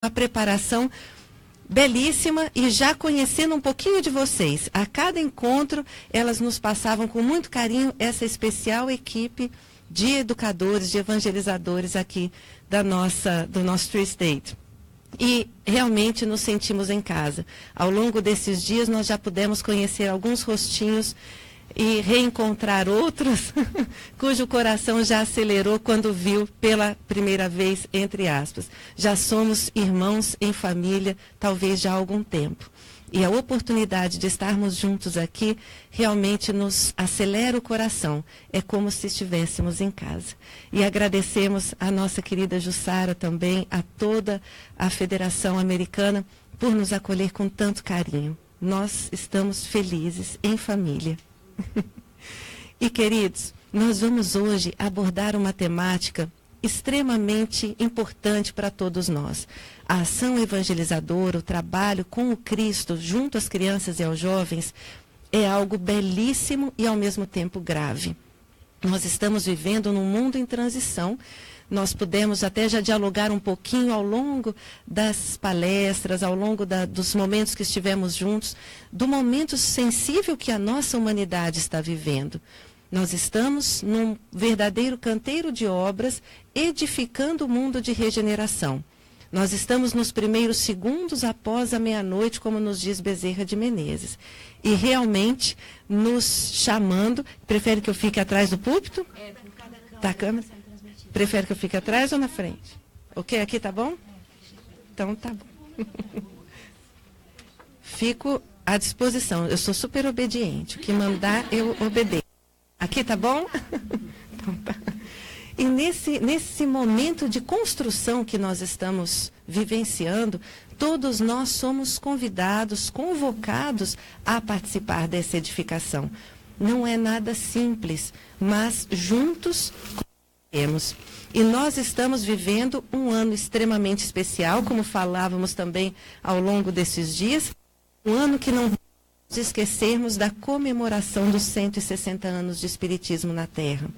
uma preparação belíssima e já conhecendo um pouquinho de vocês. A cada encontro, elas nos passavam com muito carinho essa especial equipe de educadores, de evangelizadores aqui do nosso Tree State. E realmente nos sentimos em casa. Ao longo desses dias, nós já pudemos conhecer alguns rostinhos e reencontrar outros cujo coração já acelerou quando viu pela primeira vez, entre aspas. Já somos irmãos em família, talvez já há algum tempo. E a oportunidade de estarmos juntos aqui realmente nos acelera o coração. É como se estivéssemos em casa. E agradecemos a nossa querida Jussara também, a toda a Federação Americana, por nos acolher com tanto carinho. Nós estamos felizes em família. E, queridos, nós vamos hoje abordar uma temática extremamente importante para todos nós. A ação evangelizadora, o trabalho com o Cristo junto às crianças e aos jovens é algo belíssimo e ao mesmo tempo grave. Nós estamos vivendo num mundo em transição. Nós pudemos até já dialogar um pouquinho ao longo das palestras, ao longo dos momentos que estivemos juntos, do momento sensível que a nossa humanidade está vivendo. Nós estamos num verdadeiro canteiro de obras, edificando o mundo de regeneração. Nós estamos nos primeiros segundos após a meia-noite, como nos diz Bezerra de Menezes. E realmente nos chamando. Prefere que eu fique atrás do púlpito? Da câmera? Prefere que eu fique atrás ou na frente? Ok, aqui tá bom? Então tá bom. Fico à disposição. Eu sou super obediente. O que mandar, eu obedeço. Aqui tá bom? Então tá. E nesse momento de construção que nós estamos vivenciando, todos nós somos convidados, convocados a participar dessa edificação. Não é nada simples, mas juntos temos. E nós estamos vivendo um ano extremamente especial, como falávamos também ao longo desses dias, um ano que não vamos esquecermos da comemoração dos 160 anos de Espiritismo na Terra.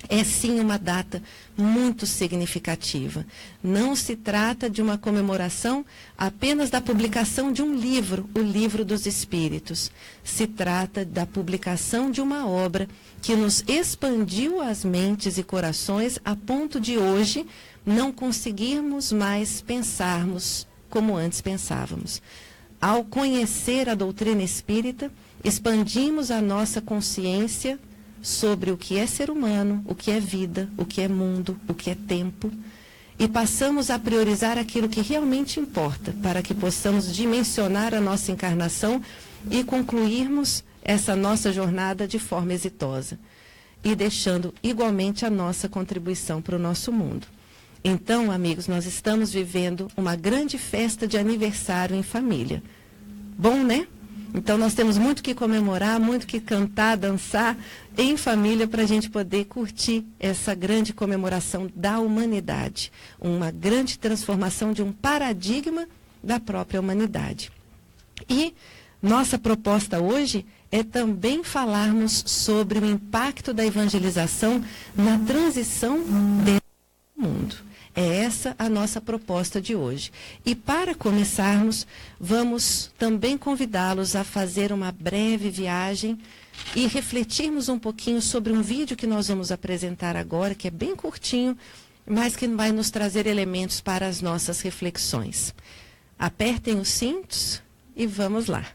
É sim uma data muito significativa. Não se trata de uma comemoração apenas da publicação de um livro, o Livro dos Espíritos. Se trata da publicação de uma obra que nos expandiu as mentes e corações a ponto de hoje não conseguirmos mais pensarmos como antes pensávamos. Ao conhecer a doutrina espírita, expandimos a nossa consciência sobre o que é ser humano, o que é vida, o que é mundo, o que é tempo, e passamos a priorizar aquilo que realmente importa, para que possamos dimensionar a nossa encarnação e concluirmos essa nossa jornada de forma exitosa, e deixando igualmente a nossa contribuição para o nosso mundo. Então, amigos, nós estamos vivendo uma grande festa de aniversário em família. Bom, né? Então, nós temos muito que comemorar, muito que cantar, dançar em família para a gente poder curtir essa grande comemoração da humanidade. Uma grande transformação de um paradigma da própria humanidade. E nossa proposta hoje é também falarmos sobre o impacto da evangelização na transição desse mundo. É essa a nossa proposta de hoje. E para começarmos, vamos também convidá-los a fazer uma breve viagem e refletirmos um pouquinho sobre um vídeo que nós vamos apresentar agora, que é bem curtinho, mas que vai nos trazer elementos para as nossas reflexões. Apertem os cintos e vamos lá.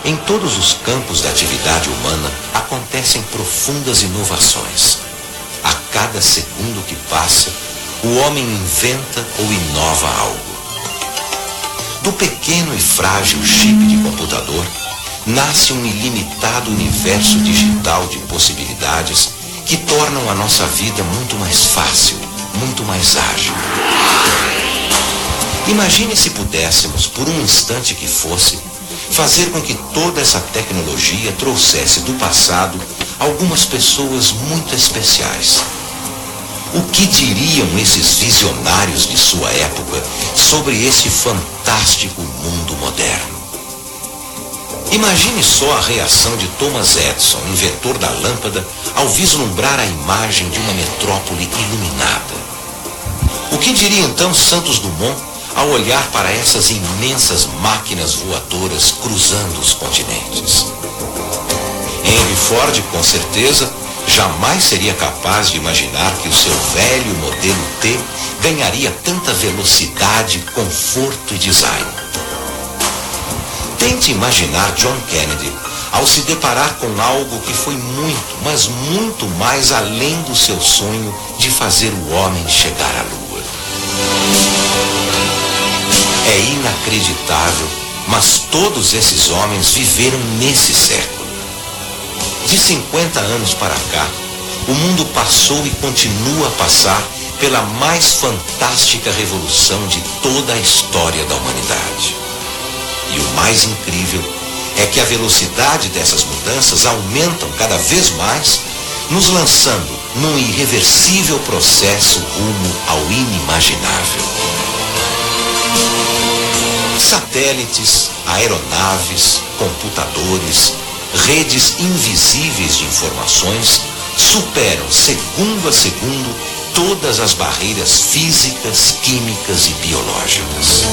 Em todos os campos da atividade humana acontecem profundas inovações. A cada segundo que passa, o homem inventa ou inova algo. Do pequeno e frágil chip de computador, nasce um ilimitado universo digital de possibilidades que tornam a nossa vida muito mais fácil, muito mais ágil. Imagine se pudéssemos, por um instante que fosse, fazer com que toda essa tecnologia trouxesse do passado algumas pessoas muito especiais. O que diriam esses visionários de sua época sobre esse fantástico mundo moderno? Imagine só a reação de Thomas Edison, inventor da lâmpada, ao vislumbrar a imagem de uma metrópole iluminada. O que diria então Santos Dumont ao olhar para essas imensas máquinas voadoras cruzando os continentes? Henry Ford, com certeza, jamais seria capaz de imaginar que o seu velho modelo T ganharia tanta velocidade, conforto e design. Tente imaginar John Kennedy ao se deparar com algo que foi muito, mas muito mais além do seu sonho de fazer o homem chegar à Lua. É inacreditável, mas todos esses homens viveram nesse século. De 50 anos para cá, o mundo passou e continua a passar pela mais fantástica revolução de toda a história da humanidade. E o mais incrível é que a velocidade dessas mudanças aumentam cada vez mais, nos lançando num irreversível processo rumo ao inimaginável. Satélites, aeronaves, computadores, redes invisíveis de informações superam segundo a segundo todas as barreiras físicas, químicas e biológicas.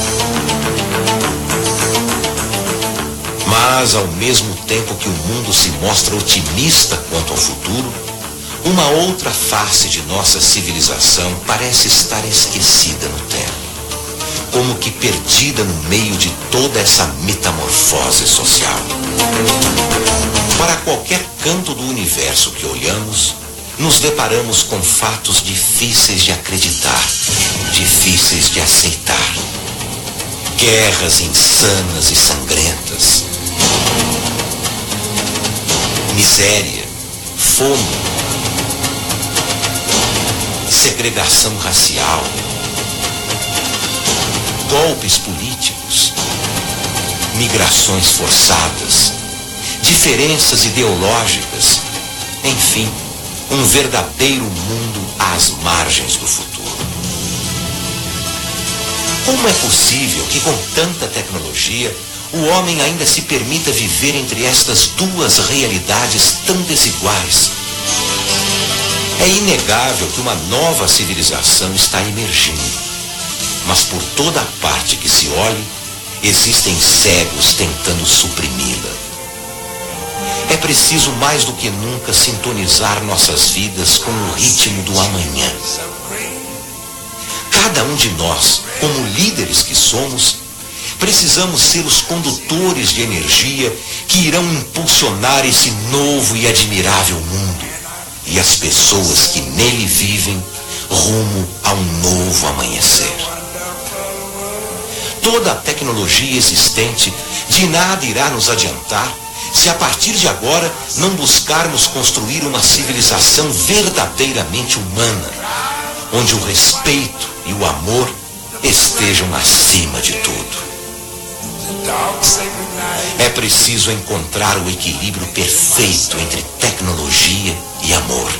Mas, ao mesmo tempo que o mundo se mostra otimista quanto ao futuro, uma outra face de nossa civilização parece estar esquecida no tempo, como que perdida no meio de toda essa metamorfose social. Para qualquer canto do universo que olhamos, nos deparamos com fatos difíceis de acreditar, difíceis de aceitar. Guerras insanas e sangrentas, miséria, fome, segregação racial, golpes políticos, migrações forçadas, diferenças ideológicas, enfim, um verdadeiro mundo às margens do futuro. Como é possível que, com tanta tecnologia, o homem ainda se permita viver entre estas duas realidades tão desiguais? É inegável que uma nova civilização está emergindo, mas por toda parte que se olhe, existem cegos tentando suprimi-la. É preciso mais do que nunca sintonizar nossas vidas com o ritmo do amanhã. Cada um de nós, como líderes que somos, precisamos ser os condutores de energia que irão impulsionar esse novo e admirável mundo e as pessoas que nele vivem rumo a um novo amanhecer. Toda a tecnologia existente de nada irá nos adiantar se a partir de agora não buscarmos construir uma civilização verdadeiramente humana, onde o respeito e o amor estejam acima de tudo. É preciso encontrar o equilíbrio perfeito entre tecnologia e amor.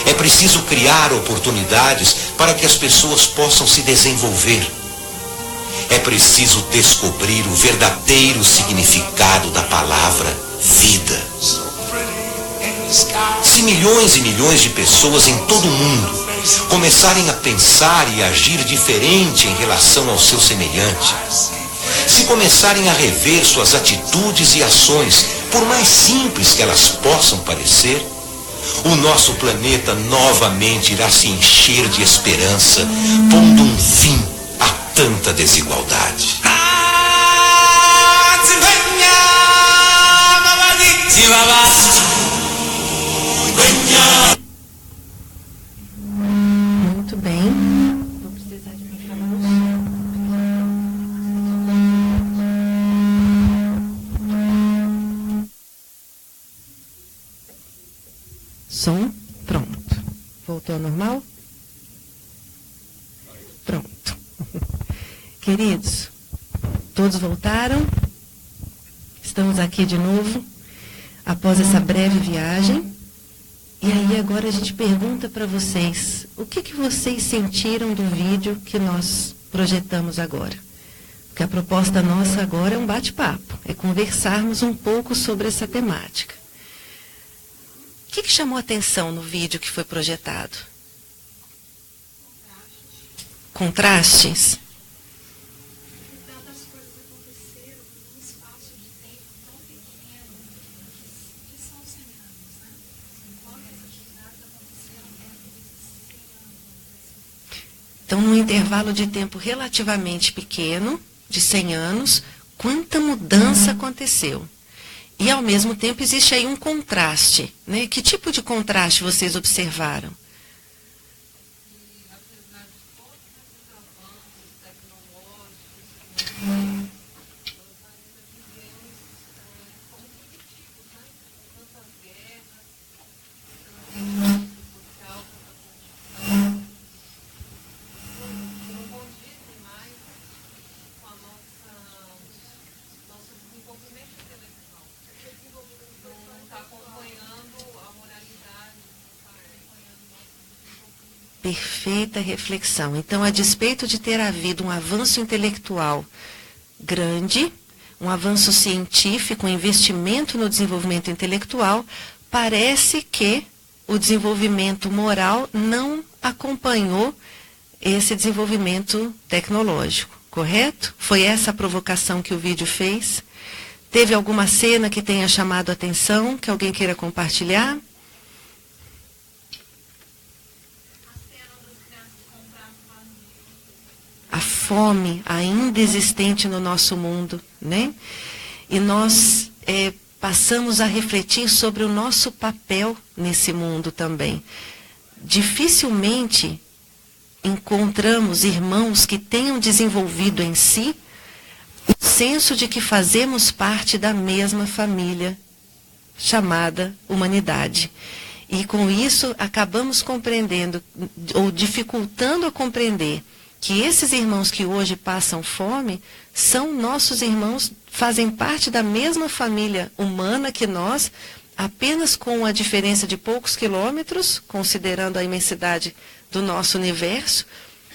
É preciso criar oportunidades para que as pessoas possam se desenvolver. É preciso descobrir o verdadeiro significado da palavra vida. Se milhões e milhões de pessoas em todo o mundo começarem a pensar e agir diferente em relação ao seu semelhante, se começarem a rever suas atitudes e ações, por mais simples que elas possam parecer, o nosso planeta novamente irá se encher de esperança, pondo um fim a tanta desigualdade. Som, pronto. Voltou ao normal? Pronto. Queridos, todos voltaram? Estamos aqui de novo, após essa breve viagem. E aí agora a gente pergunta para vocês, o que vocês sentiram do vídeo que nós projetamos agora? Porque a proposta nossa agora é um bate-papo, é conversarmos um pouco sobre essa temática. O que chamou a atenção no vídeo que foi projetado? Contrastes? Então, num intervalo de tempo relativamente pequeno, de 100 anos, quanta mudança aconteceu. E, ao mesmo tempo, existe aí um contraste, né? Que tipo de contraste vocês observaram? Perfeita reflexão. Então, a despeito de ter havido um avanço intelectual grande, um avanço científico, um investimento no desenvolvimento intelectual, parece que o desenvolvimento moral não acompanhou esse desenvolvimento tecnológico, correto? Foi essa a provocação que o vídeo fez? Teve alguma cena que tenha chamado a atenção, que alguém queira compartilhar? A fome ainda existente no nosso mundo, né? E nós passamos a refletir sobre o nosso papel nesse mundo também. Dificilmente encontramos irmãos que tenham desenvolvido em si o senso de que fazemos parte da mesma família chamada humanidade. E com isso acabamos compreendendo, ou dificultando a compreender, que esses irmãos que hoje passam fome são nossos irmãos, fazem parte da mesma família humana que nós, apenas com a diferença de poucos quilômetros, considerando a imensidade do nosso universo,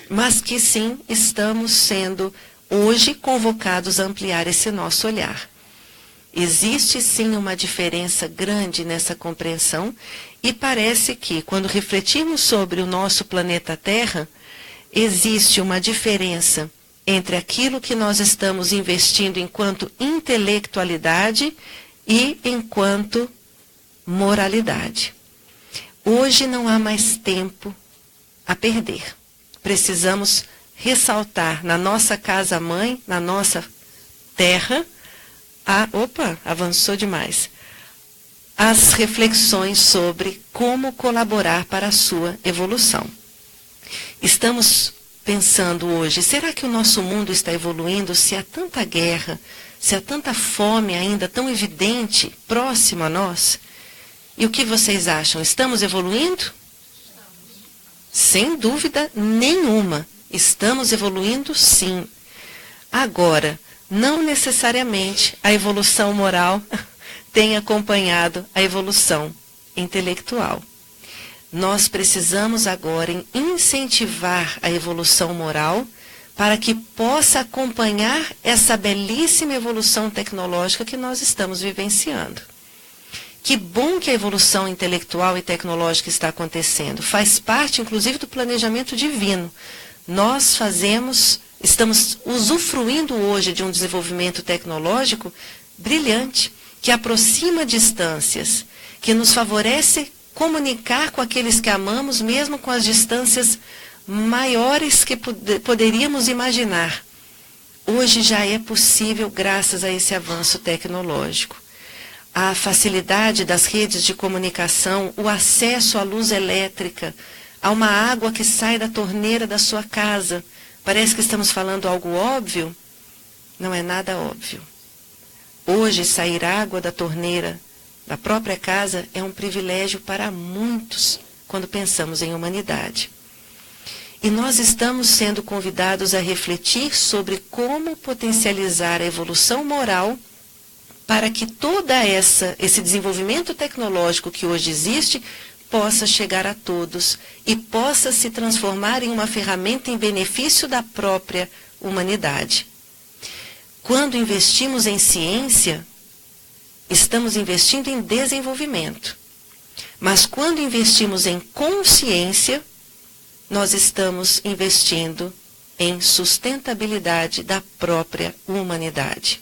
mas que sim, estamos sendo hoje convocados a ampliar esse nosso olhar. Existe sim uma diferença grande nessa compreensão e parece que, quando refletimos sobre o nosso planeta Terra, existe uma diferença entre aquilo que nós estamos investindo enquanto intelectualidade e enquanto moralidade. Hoje não há mais tempo a perder. Precisamos ressaltar na nossa casa-mãe, na nossa terra, avançou demais, as reflexões sobre como colaborar para a sua evolução. Estamos pensando hoje, será que o nosso mundo está evoluindo se há tanta guerra, se há tanta fome ainda tão evidente, próximo a nós? E o que vocês acham? Estamos evoluindo? Sem dúvida nenhuma. Estamos evoluindo, sim. Agora, não necessariamente a evolução moral tem acompanhado a evolução intelectual. Nós precisamos agora incentivar a evolução moral para que possa acompanhar essa belíssima evolução tecnológica que nós estamos vivenciando. Que bom que a evolução intelectual e tecnológica está acontecendo. Faz parte, inclusive, do planejamento divino. Nós estamos usufruindo hoje de um desenvolvimento tecnológico brilhante, que aproxima distâncias, que nos favorece comunicar com aqueles que amamos, mesmo com as distâncias maiores que poderíamos imaginar. Hoje já é possível graças a esse avanço tecnológico. A facilidade das redes de comunicação, o acesso à luz elétrica, a uma água que sai da torneira da sua casa. Parece que estamos falando algo óbvio? Não é nada óbvio. Hoje, sair água da torneira da própria casa, é um privilégio para muitos quando pensamos em humanidade. E nós estamos sendo convidados a refletir sobre como potencializar a evolução moral para que esse desenvolvimento tecnológico que hoje existe possa chegar a todos e possa se transformar em uma ferramenta em benefício da própria humanidade. Quando investimos em ciência, estamos investindo em desenvolvimento. Mas quando investimos em consciência, nós estamos investindo em sustentabilidade da própria humanidade.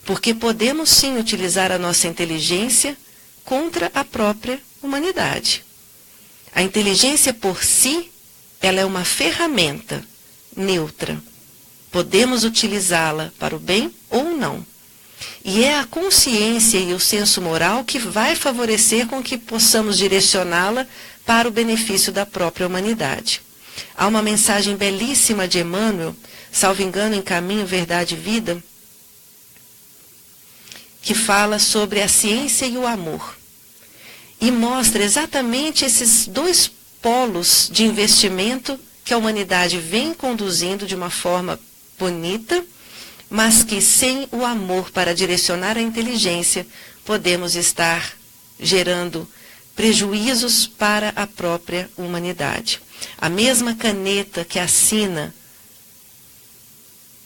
Porque podemos sim utilizar a nossa inteligência contra a própria humanidade. A inteligência por si, ela é uma ferramenta neutra. Podemos utilizá-la para o bem ou não. E é a consciência e o senso moral que vai favorecer com que possamos direcioná-la para o benefício da própria humanidade. Há uma mensagem belíssima de Emmanuel, salvo engano, em Caminho, Verdade e Vida, que fala sobre a ciência e o amor. E mostra exatamente esses dois polos de investimento que a humanidade vem conduzindo de uma forma bonita, mas que sem o amor para direcionar a inteligência, podemos estar gerando prejuízos para a própria humanidade. A mesma caneta que assina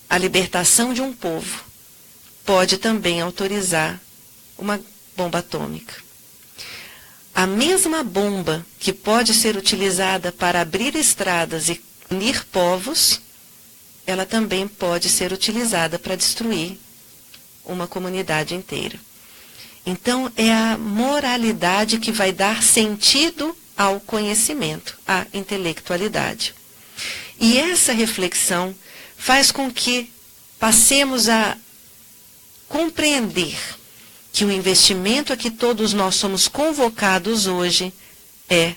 a libertação de um povo pode também autorizar uma bomba atômica. A mesma bomba que pode ser utilizada para abrir estradas e unir povos, ela também pode ser utilizada para destruir uma comunidade inteira. Então, é a moralidade que vai dar sentido ao conhecimento, à intelectualidade. E essa reflexão faz com que passemos a compreender que o investimento a que todos nós somos convocados hoje é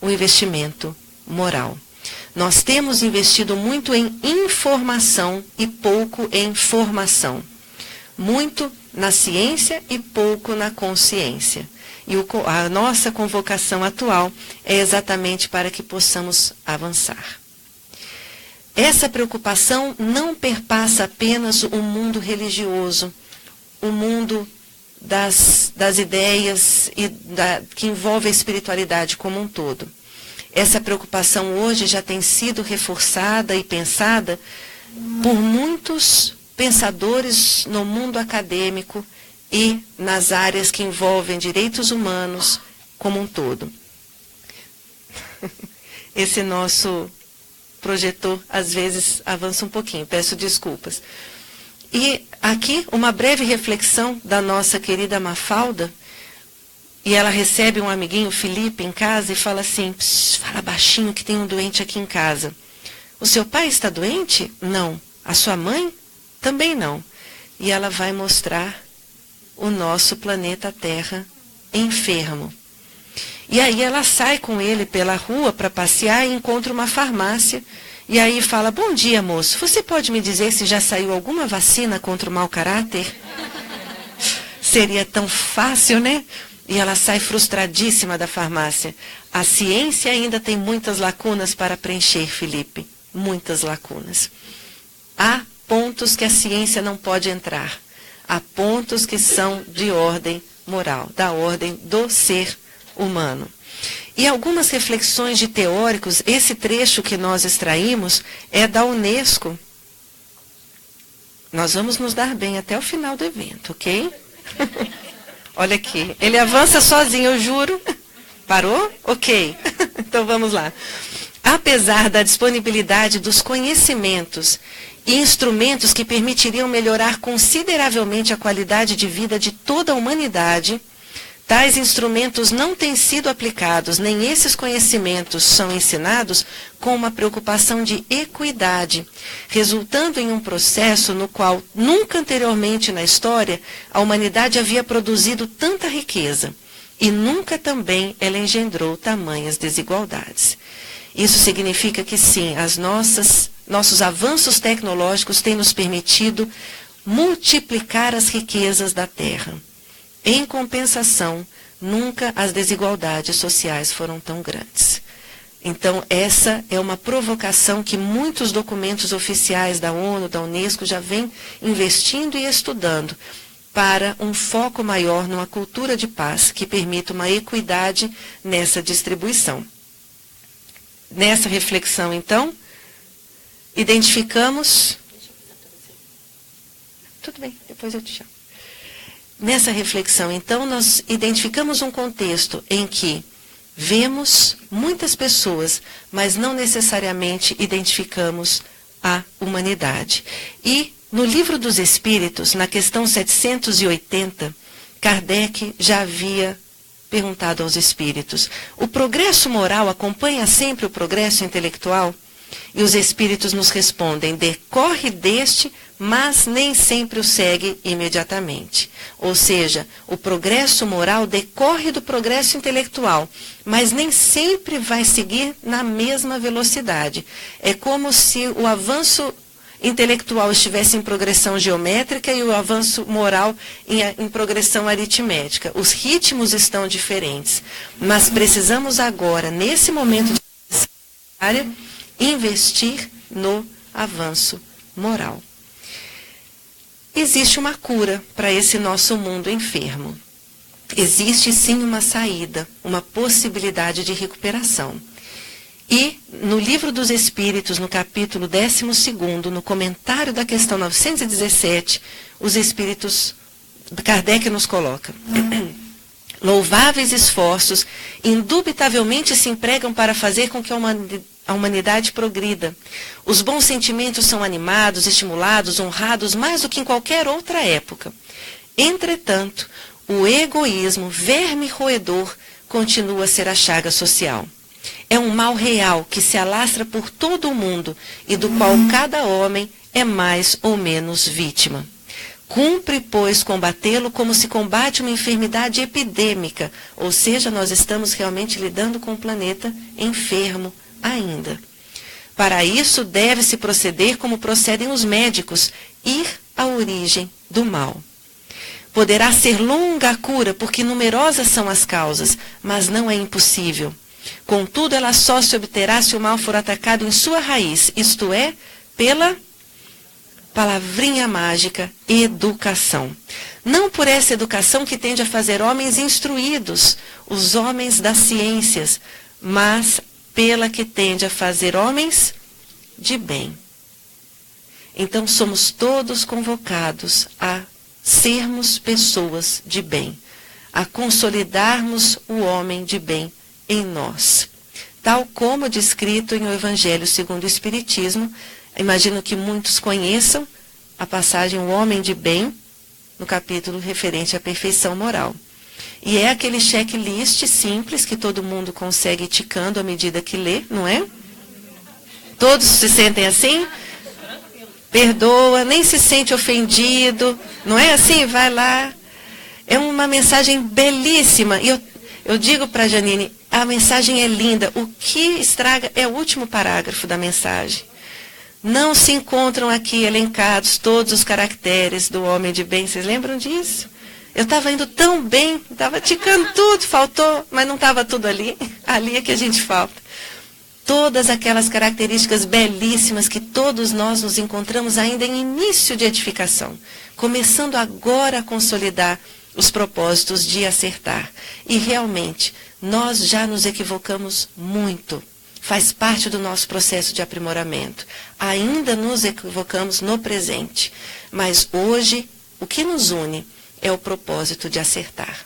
o investimento moral. Nós temos investido muito em informação e pouco em formação. Muito na ciência e pouco na consciência. E a nossa convocação atual é exatamente para que possamos avançar. Essa preocupação não perpassa apenas o mundo religioso, o mundo das ideias que envolve a espiritualidade como um todo. Essa preocupação hoje já tem sido reforçada e pensada por muitos pensadores no mundo acadêmico e nas áreas que envolvem direitos humanos como um todo. Esse nosso projetor, às vezes, avança um pouquinho, peço desculpas. E aqui, uma breve reflexão da nossa querida Mafalda, e ela recebe um amiguinho, Felipe, em casa e fala assim, fala baixinho que tem um doente aqui em casa. O seu pai está doente? Não. A sua mãe? Também não. E ela vai mostrar o nosso planeta Terra enfermo. E aí ela sai com ele pela rua para passear e encontra uma farmácia. E aí fala, bom dia, moço, você pode me dizer se já saiu alguma vacina contra o mau caráter? Seria tão fácil, né? E ela sai frustradíssima da farmácia. A ciência ainda tem muitas lacunas para preencher, Felipe. Muitas lacunas. Há pontos que a ciência não pode entrar. Há pontos que são de ordem moral, da ordem do ser humano. E algumas reflexões de teóricos, esse trecho que nós extraímos é da Unesco. Nós vamos nos dar bem até o final do evento, ok? Olha aqui, ele avança sozinho, eu juro. Parou? Ok. Então vamos lá. Apesar da disponibilidade dos conhecimentos e instrumentos que permitiriam melhorar consideravelmente a qualidade de vida de toda a humanidade, tais instrumentos não têm sido aplicados, nem esses conhecimentos são ensinados com uma preocupação de equidade, resultando em um processo no qual nunca anteriormente na história a humanidade havia produzido tanta riqueza e nunca também ela engendrou tamanhas desigualdades. Isso significa que sim, nossos avanços tecnológicos têm nos permitido multiplicar as riquezas da Terra. Em compensação, nunca as desigualdades sociais foram tão grandes. Então, essa é uma provocação que muitos documentos oficiais da ONU, da Unesco, já vêm investindo e estudando para um foco maior numa cultura de paz que permita uma equidade nessa distribuição. Nessa reflexão, então, identificamos... Tudo bem, depois eu te chamo. Nessa reflexão, então, nós identificamos um contexto em que vemos muitas pessoas, mas não necessariamente identificamos a humanidade. E no Livro dos Espíritos, na questão 780, Kardec já havia perguntado aos espíritos: o progresso moral acompanha sempre o progresso intelectual? E os espíritos nos respondem: decorre deste, mas nem sempre o segue imediatamente. Ou seja, o progresso moral decorre do progresso intelectual, mas nem sempre vai seguir na mesma velocidade. É como se o avanço intelectual estivesse em progressão geométrica e o avanço moral em progressão aritmética. Os ritmos estão diferentes, mas precisamos agora, nesse momento de área, investir no avanço moral. Existe uma cura para esse nosso mundo enfermo. Existe sim uma saída, uma possibilidade de recuperação. E no Livro dos Espíritos, no capítulo 12º, no comentário da questão 917, os Espíritos, Kardec nos coloca: louváveis esforços indubitavelmente se empregam para fazer com que a humanidade progrida. Os bons sentimentos são animados, estimulados, honrados mais do que em qualquer outra época. Entretanto, o egoísmo, verme roedor, continua a ser a chaga social. É um mal real que se alastra por todo o mundo e do qual cada homem é mais ou menos vítima. Cumpre, pois, combatê-lo como se combate uma enfermidade epidêmica, ou seja, nós estamos realmente lidando com um planeta enfermo ainda. Para isso, deve-se proceder como procedem os médicos, ir à origem do mal. Poderá ser longa a cura, porque numerosas são as causas, mas não é impossível. Contudo, ela só se obterá se o mal for atacado em sua raiz, isto é, pela palavrinha mágica, educação. Não por essa educação que tende a fazer homens instruídos, os homens das ciências, mas pela que tende a fazer homens de bem. Então somos todos convocados a sermos pessoas de bem, a consolidarmos o homem de bem em nós. Tal como descrito em O Evangelho segundo o Espiritismo, imagino que muitos conheçam a passagem O Homem de Bem, no capítulo referente à perfeição moral. E é aquele checklist simples que todo mundo consegue ticando à medida que lê, não é? Todos se sentem assim? Perdoa, nem se sente ofendido, não é assim? Vai lá. É uma mensagem belíssima. E eu digo para a Janine, a mensagem é linda. O que estraga é o último parágrafo da mensagem. Não se encontram aqui elencados todos os caracteres do homem de bem. Vocês lembram disso? Eu estava indo tão bem, estava ticando tudo, faltou, mas não estava tudo ali. Ali é que a gente falta. Todas aquelas características belíssimas que todos nós nos encontramos ainda em início de edificação, começando agora a consolidar os propósitos de acertar. E realmente, nós já nos equivocamos muito. Faz parte do nosso processo de aprimoramento. Ainda nos equivocamos no presente. Mas hoje, o que nos une é o propósito de acertar.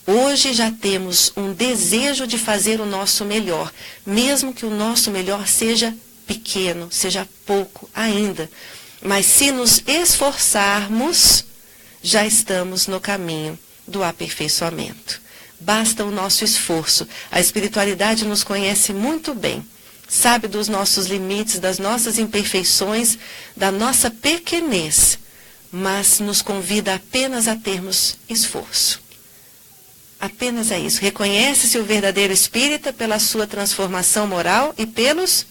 Hoje já temos um desejo de fazer o nosso melhor, mesmo que o nosso melhor seja pequeno, seja pouco ainda. Mas se nos esforçarmos, já estamos no caminho do aperfeiçoamento. Basta o nosso esforço. A espiritualidade nos conhece muito bem. Sabe dos nossos limites, das nossas imperfeições, da nossa pequenez. Mas nos convida apenas a termos esforço. Apenas é isso. Reconhece-se o verdadeiro espírita pela sua transformação moral e pelos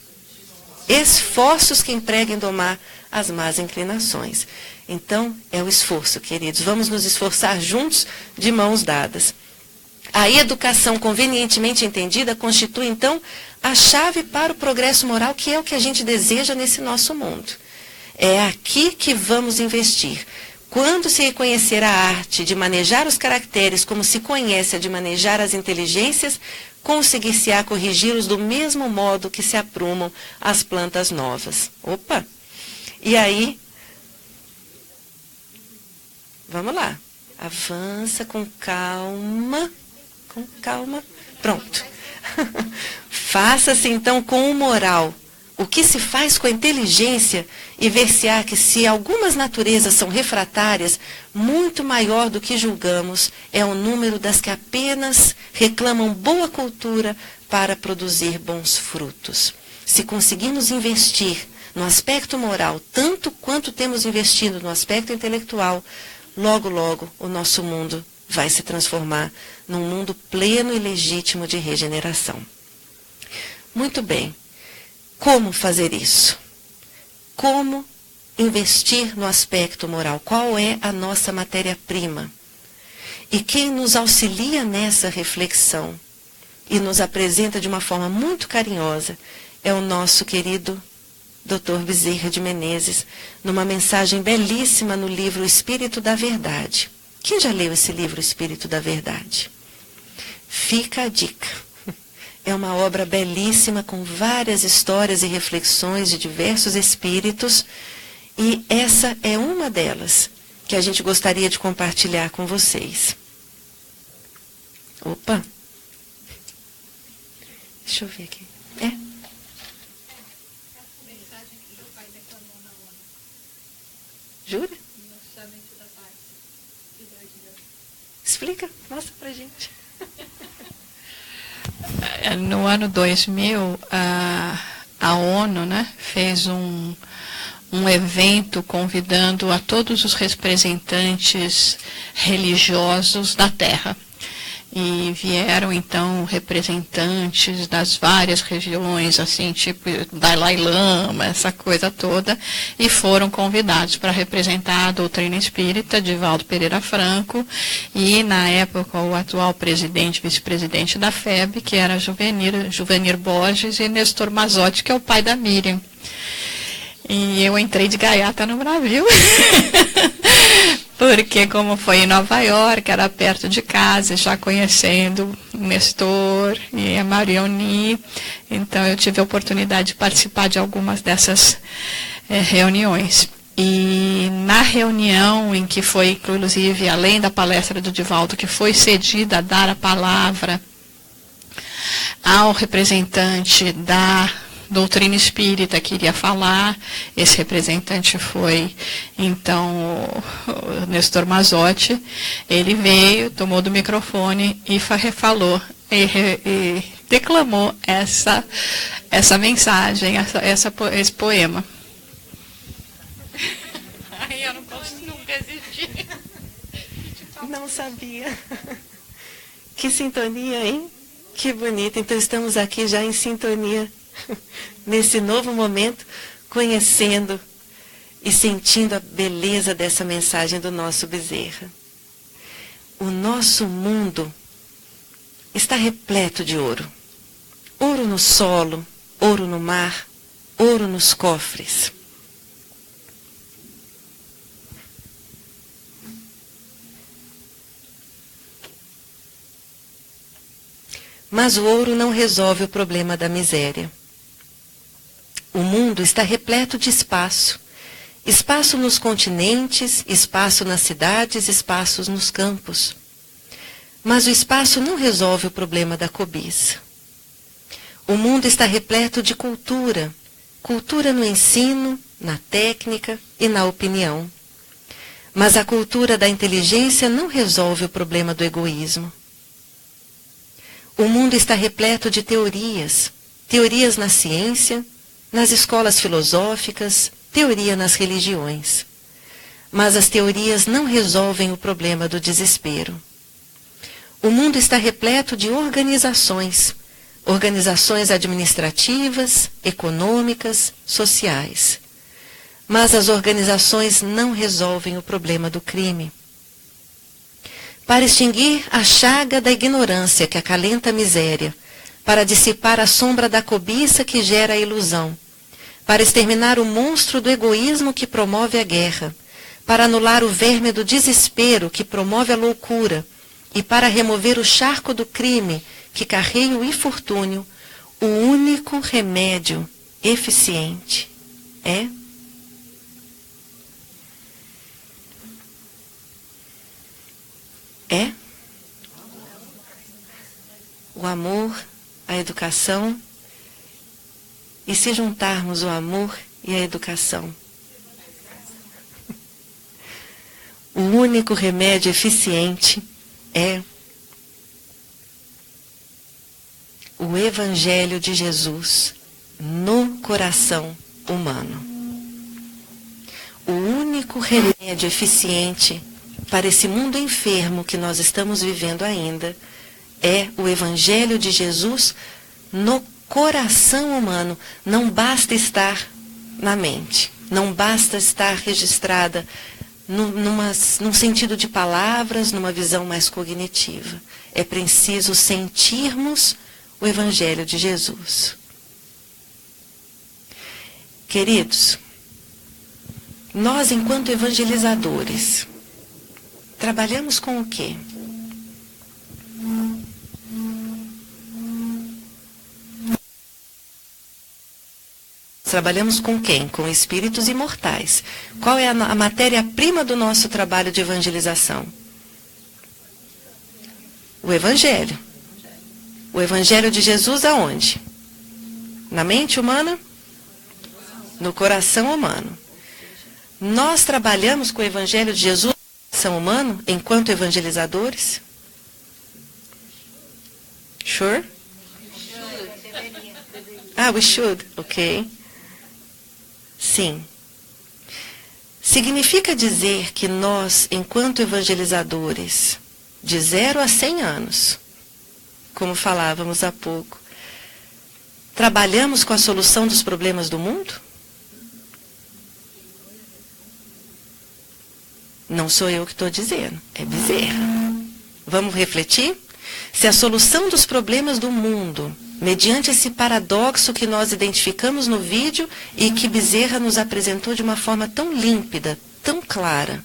esforços que emprega em domar as más inclinações. Então, é o esforço, queridos. Vamos nos esforçar juntos, de mãos dadas. A educação convenientemente entendida constitui, então, a chave para o progresso moral, que é o que a gente deseja nesse nosso mundo. É aqui que vamos investir. Quando se reconhecer a arte de manejar os caracteres como se conhece a de manejar as inteligências, conseguir-se-á corrigi-los do mesmo modo que se aprumam as plantas novas. Opa! E aí, vamos lá. Avança com calma. Com calma. Pronto. Faça-se então com o moral o que se faz com a inteligência e ver-se-á que se algumas naturezas são refratárias, muito maior do que julgamos é o número das que apenas reclamam boa cultura para produzir bons frutos. Se conseguirmos investir no aspecto moral tanto quanto temos investido no aspecto intelectual, logo, logo o nosso mundo vai se transformar num mundo pleno e legítimo de regeneração. Muito bem. Como fazer isso? Como investir no aspecto moral? Qual é a nossa matéria-prima? E quem nos auxilia nessa reflexão e nos apresenta de uma forma muito carinhosa é o nosso querido Dr. Bezerra de Menezes, numa mensagem belíssima no livro Espírito da Verdade. Quem já leu esse livro Espírito da Verdade? Fica a dica. É uma obra belíssima, com várias histórias e reflexões de diversos espíritos, e essa é uma delas que a gente gostaria de compartilhar com vocês. Opa! Deixa eu ver aqui. Jura? Explica, mostra pra gente. No ano 2000, a ONU, né, fez um evento convidando a todos os representantes religiosos da Terra. E vieram, então, representantes das várias regiões, assim, tipo Dalai Lama, essa coisa toda, e foram convidados para representar a doutrina espírita, Divaldo Pereira Franco, e, na época, o atual presidente, vice-presidente da FEB, que era Juvenir Borges, e Nestor Mazotti, que é o pai da Miriam. E eu entrei de gaiata no navio, porque como foi em Nova York, era perto de casa, já conhecendo o Nestor e a Marioni, então eu tive a oportunidade de participar de algumas dessas reuniões. E na reunião em que foi, inclusive, além da palestra do Divaldo, que foi cedida a dar a palavra ao representante da doutrina espírita que iria falar, esse representante foi, então, o Nestor Mazotti. Ele veio, tomou do microfone e falou, e declamou essa mensagem, esse poema. Ai, eu não posso nunca resistir. Não sabia. Que sintonia, hein? Que bonito. Então, estamos aqui já em sintonia, nesse novo momento, conhecendo e sentindo a beleza dessa mensagem do nosso Bezerra. O nosso mundo está repleto de ouro. Ouro no solo, ouro no mar, ouro nos cofres. Mas o ouro não resolve o problema da miséria. O mundo está repleto de espaço. Espaço nos continentes, espaço nas cidades, espaços nos campos. Mas o espaço não resolve o problema da cobiça. O mundo está repleto de cultura. Cultura no ensino, na técnica e na opinião. Mas a cultura da inteligência não resolve o problema do egoísmo. O mundo está repleto de teorias. Teorias na ciência, nas escolas filosóficas, teoria nas religiões. Mas as teorias não resolvem o problema do desespero. O mundo está repleto de organizações. Organizações administrativas, econômicas, sociais. Mas as organizações não resolvem o problema do crime. Para extinguir a chaga da ignorância que acalenta a miséria, para dissipar a sombra da cobiça que gera a ilusão, para exterminar o monstro do egoísmo que promove a guerra, para anular o verme do desespero que promove a loucura e para remover o charco do crime que carrega o infortúnio, o único remédio eficiente é o amor, a educação. E se juntarmos o amor e a educação, o único remédio eficiente é o Evangelho de Jesus no coração humano. O único remédio eficiente para esse mundo enfermo que nós estamos vivendo ainda é o Evangelho de Jesus no coração humano. Não basta estar na mente, não basta estar registrada num sentido de palavras, numa visão mais cognitiva. É preciso sentirmos o Evangelho de Jesus. Queridos, nós, enquanto evangelizadores, trabalhamos com o quê? Trabalhamos com quem? Com espíritos imortais. Qual é a matéria-prima do nosso trabalho de evangelização? O Evangelho. O Evangelho de Jesus aonde? Na mente humana? No coração humano. Nós trabalhamos com o Evangelho de Jesus no coração humano enquanto evangelizadores? Sure? We should. Ok. Sim. Significa dizer que nós, enquanto evangelizadores, de 0 a 100 anos, como falávamos há pouco, trabalhamos com a solução dos problemas do mundo? Não sou eu que estou dizendo, é Bezerra. Vamos refletir? Se a solução dos problemas do mundo, mediante esse paradoxo que nós identificamos no vídeo e que Bezerra nos apresentou de uma forma tão límpida, tão clara,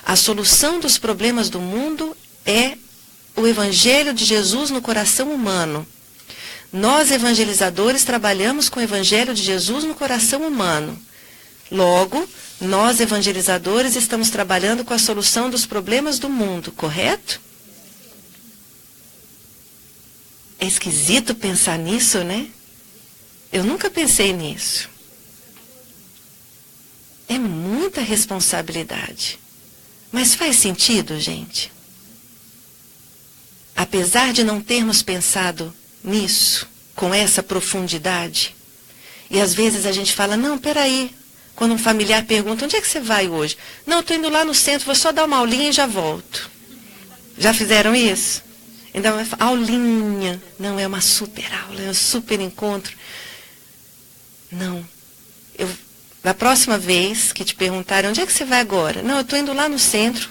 a solução dos problemas do mundo é o Evangelho de Jesus no coração humano. Nós, evangelizadores, trabalhamos com o Evangelho de Jesus no coração humano. Logo, nós, evangelizadores, estamos trabalhando com a solução dos problemas do mundo, correto? É esquisito pensar nisso, né? Eu nunca pensei nisso. É muita responsabilidade. Mas faz sentido, gente? Apesar de não termos pensado nisso, com essa profundidade, e às vezes a gente fala, não, peraí, quando um familiar pergunta, onde é que você vai hoje? Não, estou indo lá no centro, vou só dar uma aulinha e já volto. Já fizeram isso? Então, aulinha, não é uma super aula, é um super encontro. Não. Na próxima vez que te perguntarem, onde é que você vai agora? Não, eu estou indo lá no centro,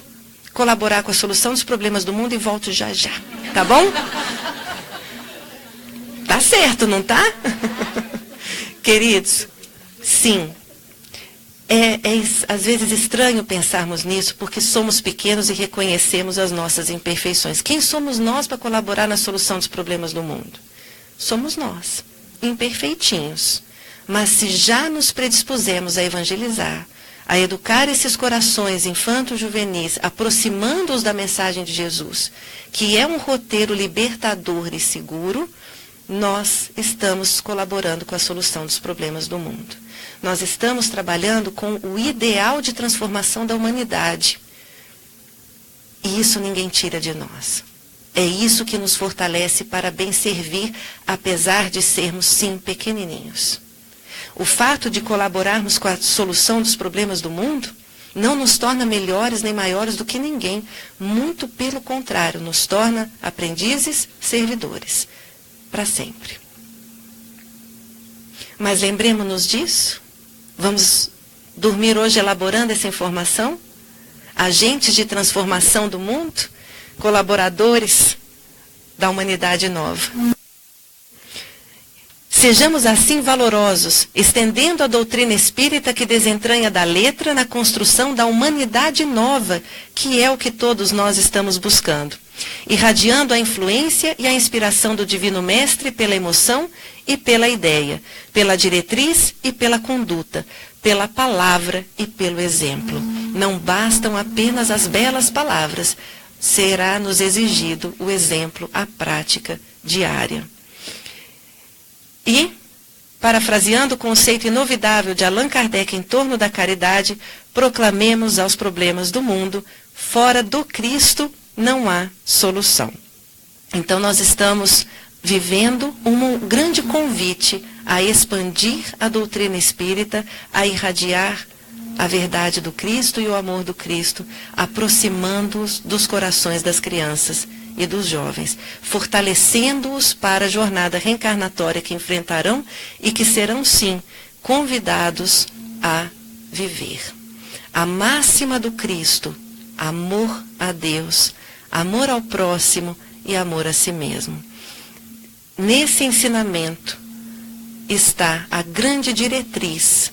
colaborar com a solução dos problemas do mundo e volto já já. Tá bom? Tá certo, não tá? Queridos, sim. É às vezes estranho pensarmos nisso, porque somos pequenos e reconhecemos as nossas imperfeições. Quem somos nós para colaborar na solução dos problemas do mundo? Somos nós, imperfeitinhos. Mas se já nos predispusemos a evangelizar, a educar esses corações infanto-juvenis, aproximando-os da mensagem de Jesus, que é um roteiro libertador e seguro, nós estamos colaborando com a solução dos problemas do mundo. Nós estamos trabalhando com o ideal de transformação da humanidade. E isso ninguém tira de nós. É isso que nos fortalece para bem servir, apesar de sermos, sim, pequenininhos. O fato de colaborarmos com a solução dos problemas do mundo não nos torna melhores nem maiores do que ninguém. Muito pelo contrário, nos torna aprendizes, servidores, para sempre. Mas lembremos-nos disso. Vamos dormir hoje elaborando essa informação? Agentes de transformação do mundo? Colaboradores da humanidade nova. Sejamos assim valorosos, estendendo a doutrina espírita que desentranha da letra na construção da humanidade nova, que é o que todos nós estamos buscando. Irradiando a influência e a inspiração do Divino Mestre pela emoção e pela ideia, pela diretriz e pela conduta, pela palavra e pelo exemplo. Não bastam apenas as belas palavras, será-nos exigido o exemplo, a prática diária. E, parafraseando o conceito inovidável de Allan Kardec em torno da caridade, proclamemos aos problemas do mundo, fora do Cristo não há solução. Então nós estamos vivendo um grande convite a expandir a doutrina espírita, a irradiar a verdade do Cristo e o amor do Cristo, aproximando-os dos corações das crianças e dos jovens, fortalecendo-os para a jornada reencarnatória que enfrentarão e que serão, sim, convidados a viver. A máxima do Cristo, amor a Deus, amor ao próximo e amor a si mesmo. Nesse ensinamento está a grande diretriz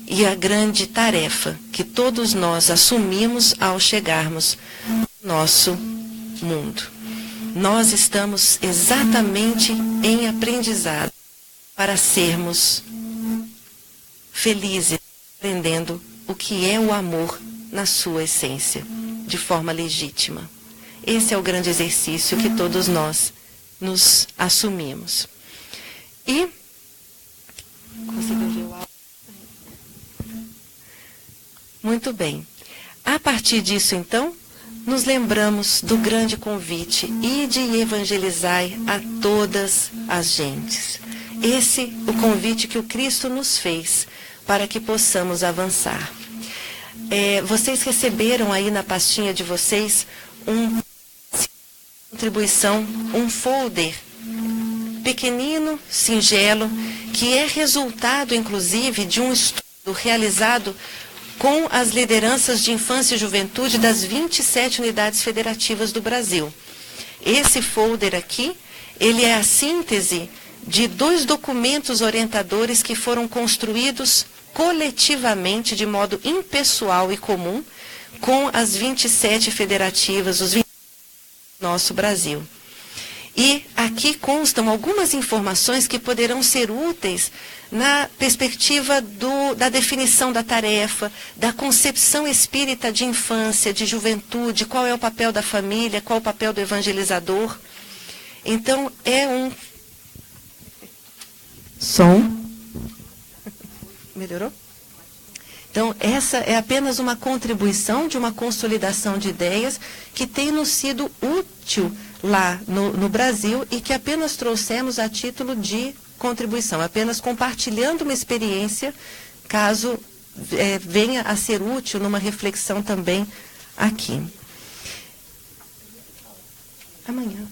e a grande tarefa que todos nós assumimos ao chegarmos no nosso mundo. Nós estamos exatamente em aprendizado para sermos felizes, aprendendo o que é o amor na sua essência, de forma legítima. Esse é o grande exercício que todos nós nos assumimos. E conseguiu ver o áudio? Muito bem. A partir disso, então, nos lembramos do grande convite, ide e evangelizai a todas as gentes. Esse o convite que o Cristo nos fez para que possamos avançar. Vocês receberam aí na pastinha de vocês uma contribuição, um folder pequenino, singelo, que é resultado, inclusive, de um estudo realizado com as lideranças de infância e juventude das 27 unidades federativas do Brasil. Esse folder aqui, ele é a síntese de 2 documentos orientadores que foram construídos coletivamente, de modo impessoal e comum, com as 27 federativas, os 20 do nosso Brasil. E aqui constam algumas informações que poderão ser úteis na perspectiva da definição da tarefa, da concepção espírita de infância, de juventude, qual é o papel da família, qual é o papel do evangelizador. Então, é um... Som. Melhorou? Então, essa é apenas uma contribuição de uma consolidação de ideias que tem nos sido útil lá no Brasil e que apenas trouxemos a título de contribuição, apenas compartilhando uma experiência, caso venha a ser útil numa reflexão também aqui. Amanhã.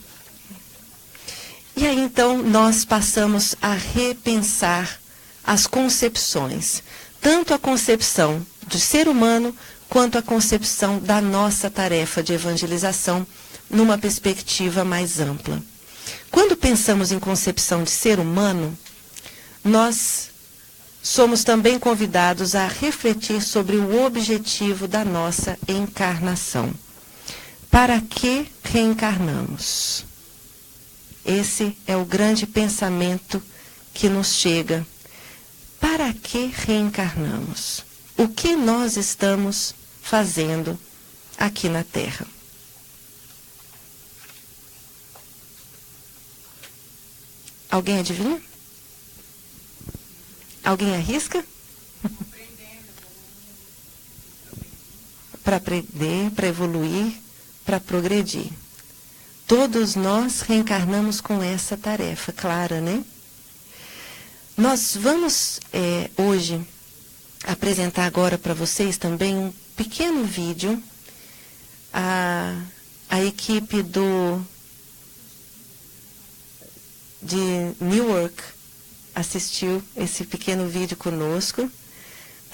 E aí, então, nós passamos a repensar as concepções, tanto a concepção do ser humano, quanto a concepção da nossa tarefa de evangelização, numa perspectiva mais ampla. Quando pensamos em concepção de ser humano, nós somos também convidados a refletir sobre o objetivo da nossa encarnação. Para que reencarnamos? Esse é o grande pensamento que nos chega. Para que reencarnamos? O que nós estamos fazendo aqui na Terra? Alguém adivinha? Alguém arrisca? Para aprender, para evoluir, para progredir. Todos nós reencarnamos com essa tarefa clara, né? Nós vamos hoje apresentar agora para vocês também um pequeno vídeo. A equipe de Newark assistiu esse pequeno vídeo conosco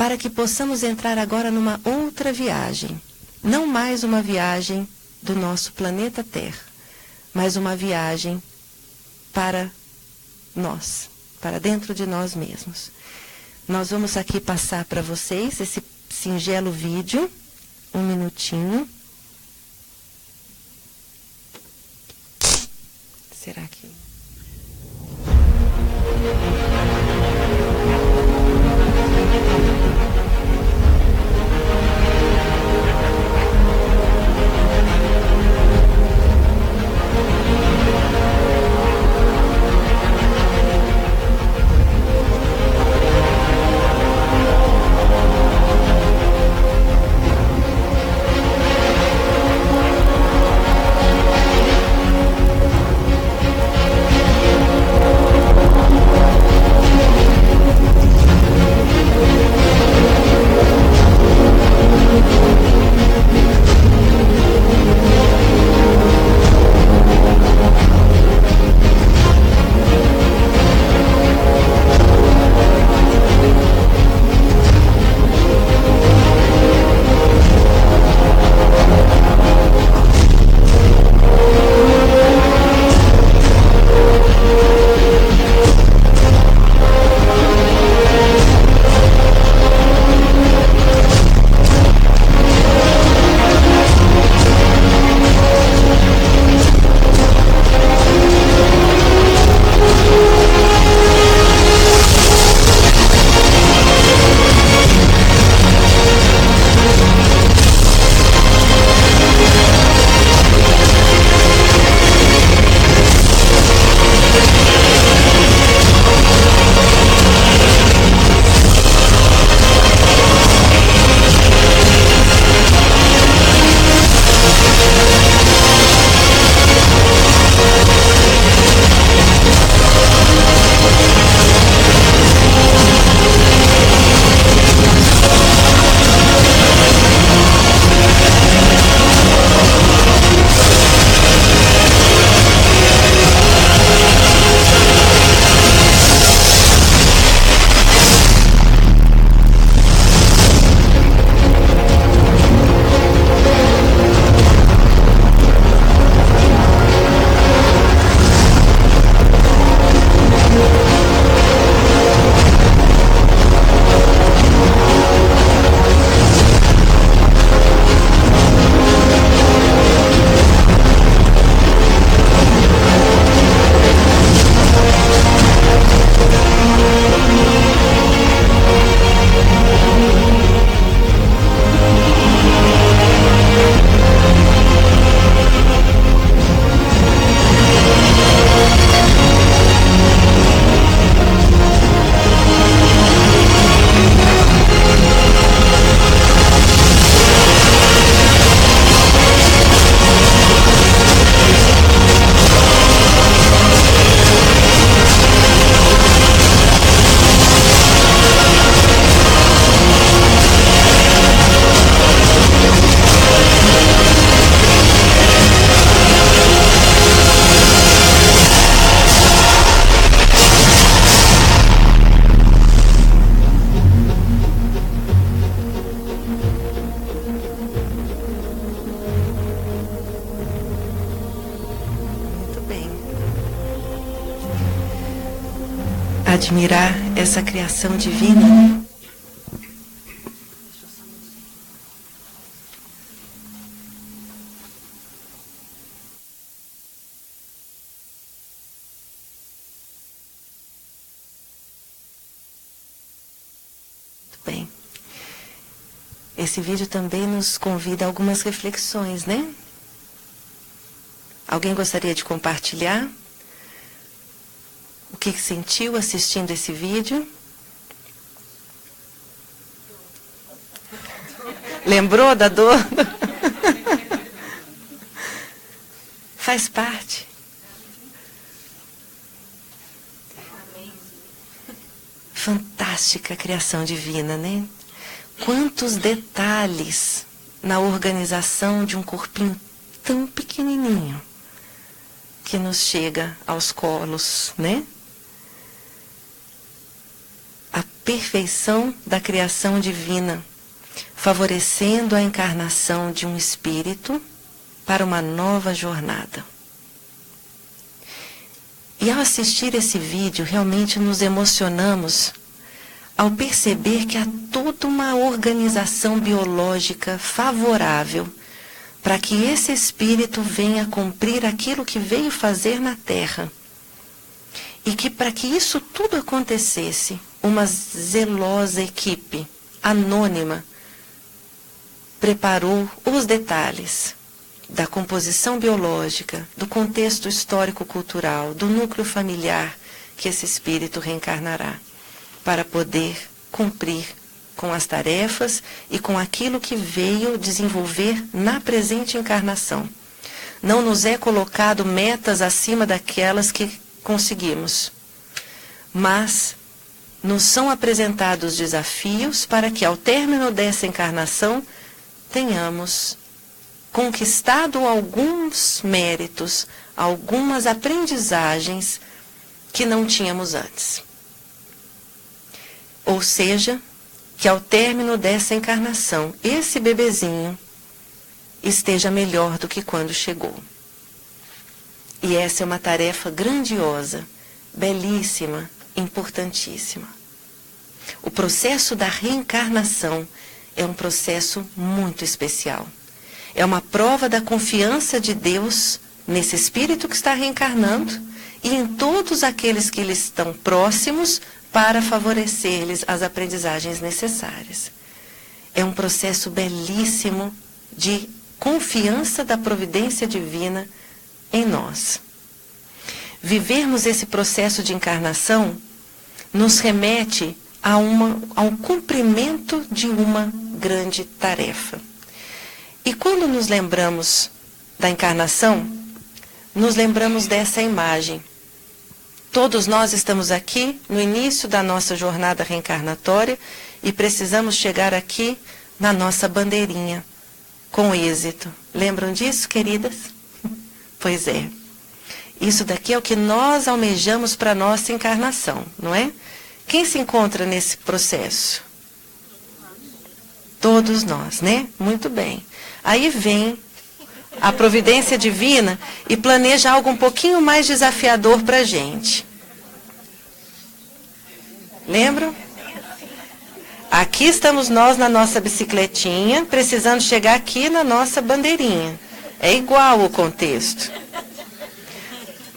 para que possamos entrar agora numa outra viagem. Não mais uma viagem do nosso planeta Terra, mas uma viagem para nós, para dentro de nós mesmos. Nós vamos aqui passar para vocês esse singelo vídeo, 1 minutinho. Será que... Admirar essa criação divina, né? Muito bem. Esse vídeo também nos convida a algumas reflexões, né? Alguém gostaria de compartilhar? O que sentiu assistindo esse vídeo? Lembrou da dor? Faz parte. Fantástica a criação divina, né? Quantos detalhes na organização de um corpinho tão pequenininho que nos chega aos colos, né? A perfeição da criação divina, favorecendo a encarnação de um espírito para uma nova jornada. E ao assistir esse vídeo, realmente nos emocionamos ao perceber que há toda uma organização biológica favorável para que esse espírito venha cumprir aquilo que veio fazer na Terra. E que para que isso tudo acontecesse, uma zelosa equipe anônima preparou os detalhes da composição biológica, do contexto histórico-cultural, do núcleo familiar que esse espírito reencarnará, para poder cumprir com as tarefas e com aquilo que veio desenvolver na presente encarnação. Não nos é colocado metas acima daquelas que conseguimos, mas nos são apresentados desafios para que, ao término dessa encarnação, tenhamos conquistado alguns méritos, algumas aprendizagens que não tínhamos antes. Ou seja, que ao término dessa encarnação, esse bebezinho esteja melhor do que quando chegou. E essa é uma tarefa grandiosa, belíssima, importantíssima. O processo da reencarnação é um processo muito especial. É uma prova da confiança de Deus nesse espírito que está reencarnando e em todos aqueles que lhe estão próximos para favorecer-lhes as aprendizagens necessárias. É um processo belíssimo de confiança da providência divina em nós. Vivermos esse processo de encarnação nos remete ao cumprimento de uma grande tarefa. E quando nos lembramos da encarnação, nos lembramos dessa imagem. Todos nós estamos aqui no início da nossa jornada reencarnatória e precisamos chegar aqui na nossa bandeirinha, com êxito. Lembram disso, queridas? Pois é. Isso daqui é o que nós almejamos para a nossa encarnação, não é? Quem se encontra nesse processo? Todos nós, né? Muito bem. Aí vem a providência divina e planeja algo um pouquinho mais desafiador para a gente. Lembram? Aqui estamos nós na nossa bicicletinha, precisando chegar aqui na nossa bandeirinha. É igual o contexto.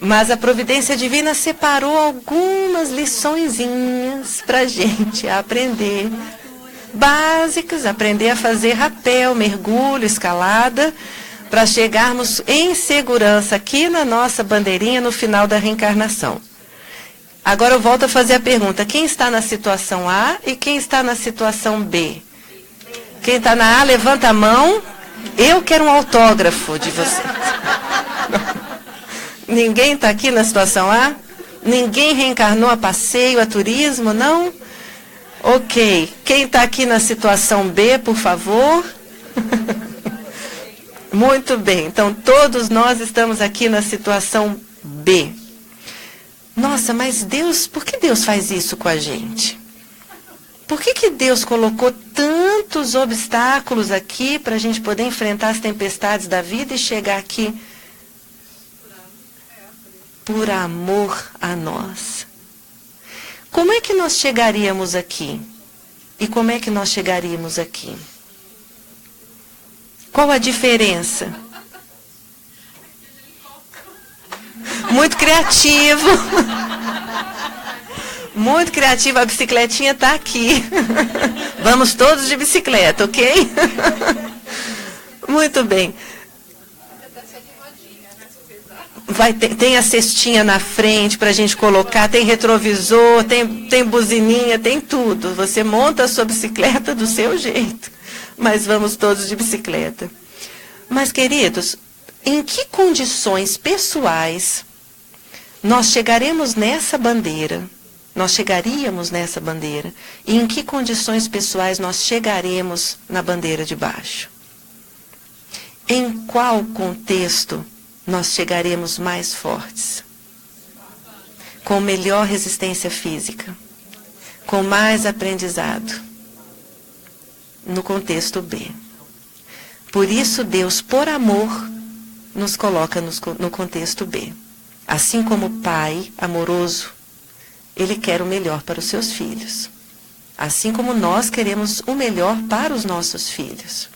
Mas a providência divina separou algumas liçõezinhas para a gente aprender. Básicas, aprender a fazer rapel, mergulho, escalada, para chegarmos em segurança aqui na nossa bandeirinha no final da reencarnação. Agora eu volto a fazer a pergunta, quem está na situação A e quem está na situação B? Quem está na A, levanta a mão. Eu quero um autógrafo de vocês. Ninguém está aqui na situação A? Ninguém reencarnou a passeio, a turismo, não? Ok. Quem está aqui na situação B, por favor? Muito bem. Então, todos nós estamos aqui na situação B. Nossa, mas Deus, por que Deus faz isso com a gente? Por que Deus colocou tantos obstáculos aqui para a gente poder enfrentar as tempestades da vida e chegar aqui? Por amor a nós. Como é que nós chegaríamos aqui? E como é que nós chegaríamos aqui? Qual a diferença? Muito criativo. Muito criativo. A bicicletinha está aqui. Vamos todos de bicicleta, ok? Muito bem. Tem a cestinha na frente para a gente colocar, tem retrovisor, tem buzininha, tem tudo. Você monta a sua bicicleta do seu jeito. Mas vamos todos de bicicleta. Mas, queridos, em que condições pessoais nós chegaremos nessa bandeira? Nós chegaríamos nessa bandeira? E em que condições pessoais nós chegaremos na bandeira de baixo? Em qual contexto nós chegaremos mais fortes? Com melhor resistência física, com mais aprendizado no contexto B. Por isso Deus, por amor, nos coloca no contexto B. Assim como o pai amoroso, ele quer o melhor para os seus filhos. Assim como nós queremos o melhor para os nossos filhos.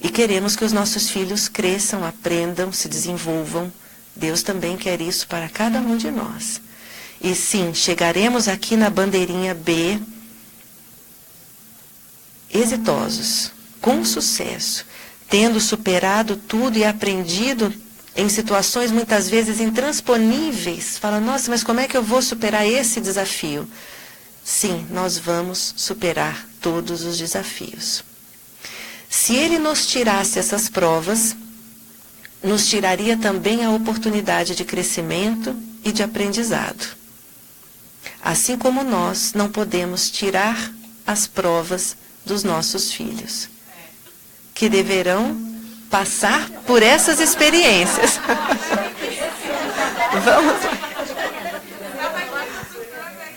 E queremos que os nossos filhos cresçam, aprendam, se desenvolvam. Deus também quer isso para cada um de nós. E sim, chegaremos aqui na bandeirinha B, exitosos, com sucesso, tendo superado tudo e aprendido em situações muitas vezes intransponíveis. Fala, nossa, mas como é que eu vou superar esse desafio? Sim, nós vamos superar todos os desafios. Se Ele nos tirasse essas provas, nos tiraria também a oportunidade de crescimento e de aprendizado. Assim como nós não podemos tirar as provas dos nossos filhos, que deverão passar por essas experiências. Vamos lá.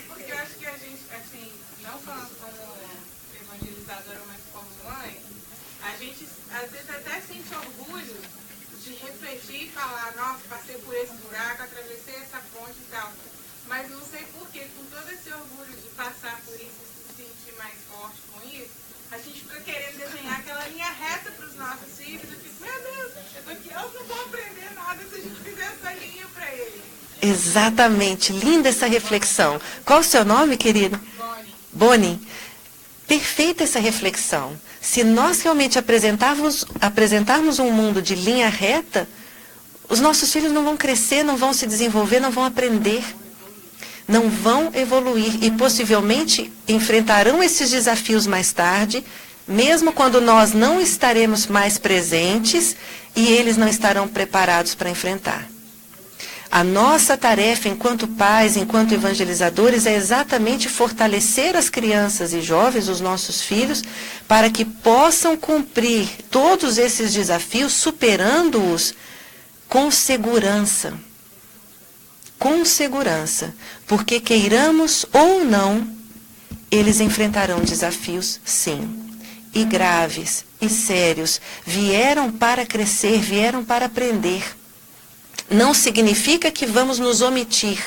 Porque eu acho que a gente, assim, não falando como evangelizadora, mas como mãe, a gente às vezes até sente orgulho de refletir e falar, nossa, passei por esse buraco, atravessei essa ponte e tal. Mas não sei porquê, com todo esse orgulho de passar por isso e se sentir mais forte com isso, a gente fica querendo desenhar aquela linha reta para os nossos filhos. Eu fico, meu Deus, eles não vão aprender nada se a gente fizer essa linha para eles. Exatamente, linda essa reflexão. Qual o seu nome, querido? Boni. Perfeita essa reflexão. Se nós realmente apresentarmos um mundo de linha reta, os nossos filhos não vão crescer, não vão se desenvolver, não vão aprender. Não vão evoluir e possivelmente enfrentarão esses desafios mais tarde, mesmo quando nós não estaremos mais presentes e eles não estarão preparados para enfrentar. A nossa tarefa enquanto pais, enquanto evangelizadores, é exatamente fortalecer as crianças e jovens, os nossos filhos, para que possam cumprir todos esses desafios, superando-os com segurança. Com segurança, porque queiramos ou não, eles enfrentarão desafios, sim, e graves, e sérios. Vieram para crescer, vieram para aprender. Não significa que vamos nos omitir,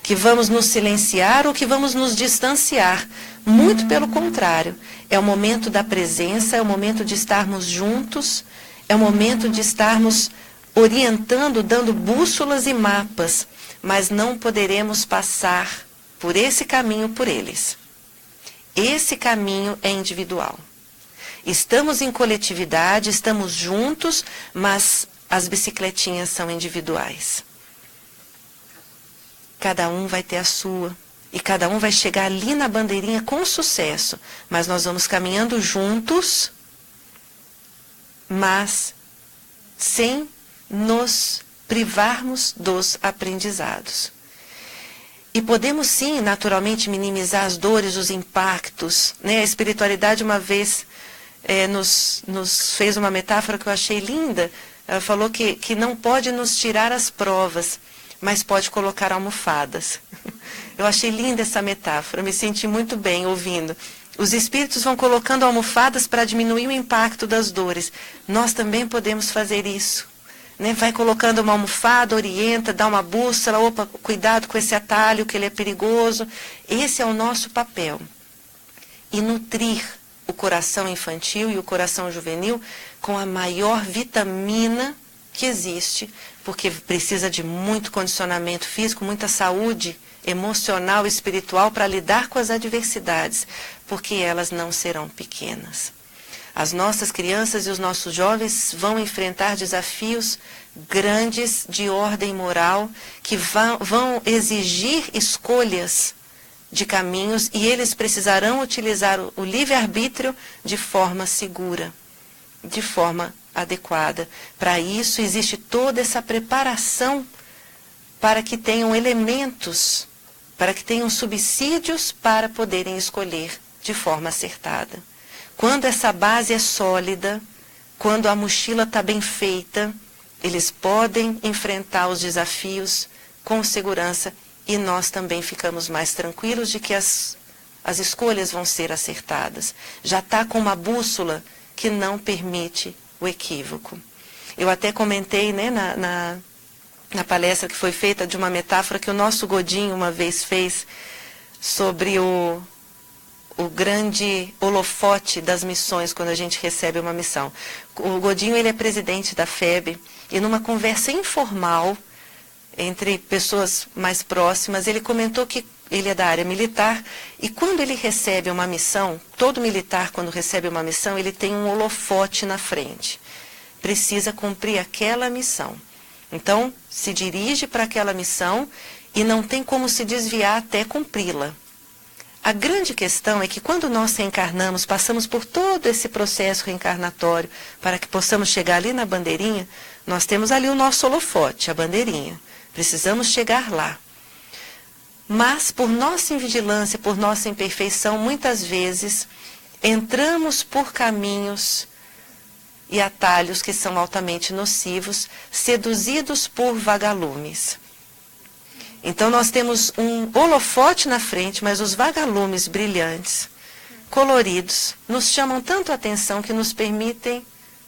que vamos nos silenciar ou que vamos nos distanciar. Muito pelo contrário, é o momento da presença, é o momento de estarmos juntos, é o momento de estarmos orientando, dando bússolas e mapas, mas não poderemos passar por esse caminho por eles. Esse caminho é individual. Estamos em coletividade, estamos juntos, mas as bicicletinhas são individuais. Cada um vai ter a sua, e cada um vai chegar ali na bandeirinha com sucesso, mas nós vamos caminhando juntos, mas sem nos privarmos dos aprendizados. E podemos sim, naturalmente, minimizar as dores, os impactos, né? A espiritualidade uma vez nos fez uma metáfora que eu achei linda. Ela falou que não pode nos tirar as provas, mas pode colocar almofadas. Eu achei linda essa metáfora, me senti muito bem ouvindo. Os espíritos vão colocando almofadas para diminuir o impacto das dores. Nós também podemos fazer isso. Né? Vai colocando uma almofada, orienta, dá uma bússola, opa, cuidado com esse atalho, que ele é perigoso. Esse é o nosso papel. E nutrir o coração infantil e o coração juvenil com a maior vitamina que existe, porque precisa de muito condicionamento físico, muita saúde emocional e espiritual para lidar com as adversidades, porque elas não serão pequenas. As nossas crianças e os nossos jovens vão enfrentar desafios grandes de ordem moral, que vão exigir escolhas de caminhos, e eles precisarão utilizar o livre-arbítrio de forma segura, de forma adequada. Para isso existe toda essa preparação para que tenham elementos, para que tenham subsídios para poderem escolher de forma acertada. Quando essa base é sólida, quando a mochila está bem feita, eles podem enfrentar os desafios com segurança, e nós também ficamos mais tranquilos de que as escolhas vão ser acertadas. Já está com uma bússola que não permite o equívoco. Eu até comentei, né, na palestra que foi feita, de uma metáfora que o nosso Godinho uma vez fez sobre o grande holofote das missões quando a gente recebe uma missão. O Godinho, ele é presidente da FEB, e numa conversa informal entre pessoas mais próximas, ele comentou que ele é da área militar, e quando ele recebe uma missão, todo militar, quando recebe uma missão, ele tem um holofote na frente. Precisa cumprir aquela missão. Então, se dirige para aquela missão e não tem como se desviar até cumpri-la. A grande questão é que quando nós reencarnamos, passamos por todo esse processo reencarnatório para que possamos chegar ali na bandeirinha, nós temos ali o nosso holofote, a bandeirinha. Precisamos chegar lá. Mas, por nossa invigilância, por nossa imperfeição, muitas vezes entramos por caminhos e atalhos que são altamente nocivos, seduzidos por vagalumes. Então nós temos um holofote na frente, mas os vagalumes brilhantes, coloridos, nos chamam tanto a atenção que nos permitem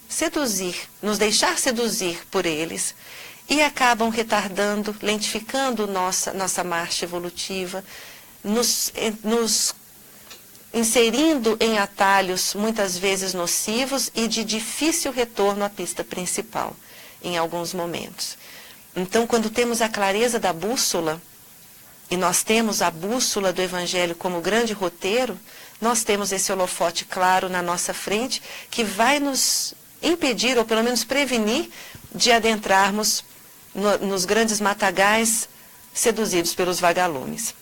seduzir, nos deixar seduzir por eles, e acabam retardando, lentificando nossa marcha evolutiva, nos inserindo em atalhos muitas vezes nocivos e de difícil retorno à pista principal, em alguns momentos. Então, quando temos a clareza da bússola, e nós temos a bússola do Evangelho como grande roteiro, nós temos esse holofote claro na nossa frente, que vai nos impedir, ou pelo menos prevenir, de adentrarmos nos grandes matagais seduzidos pelos vagalumes.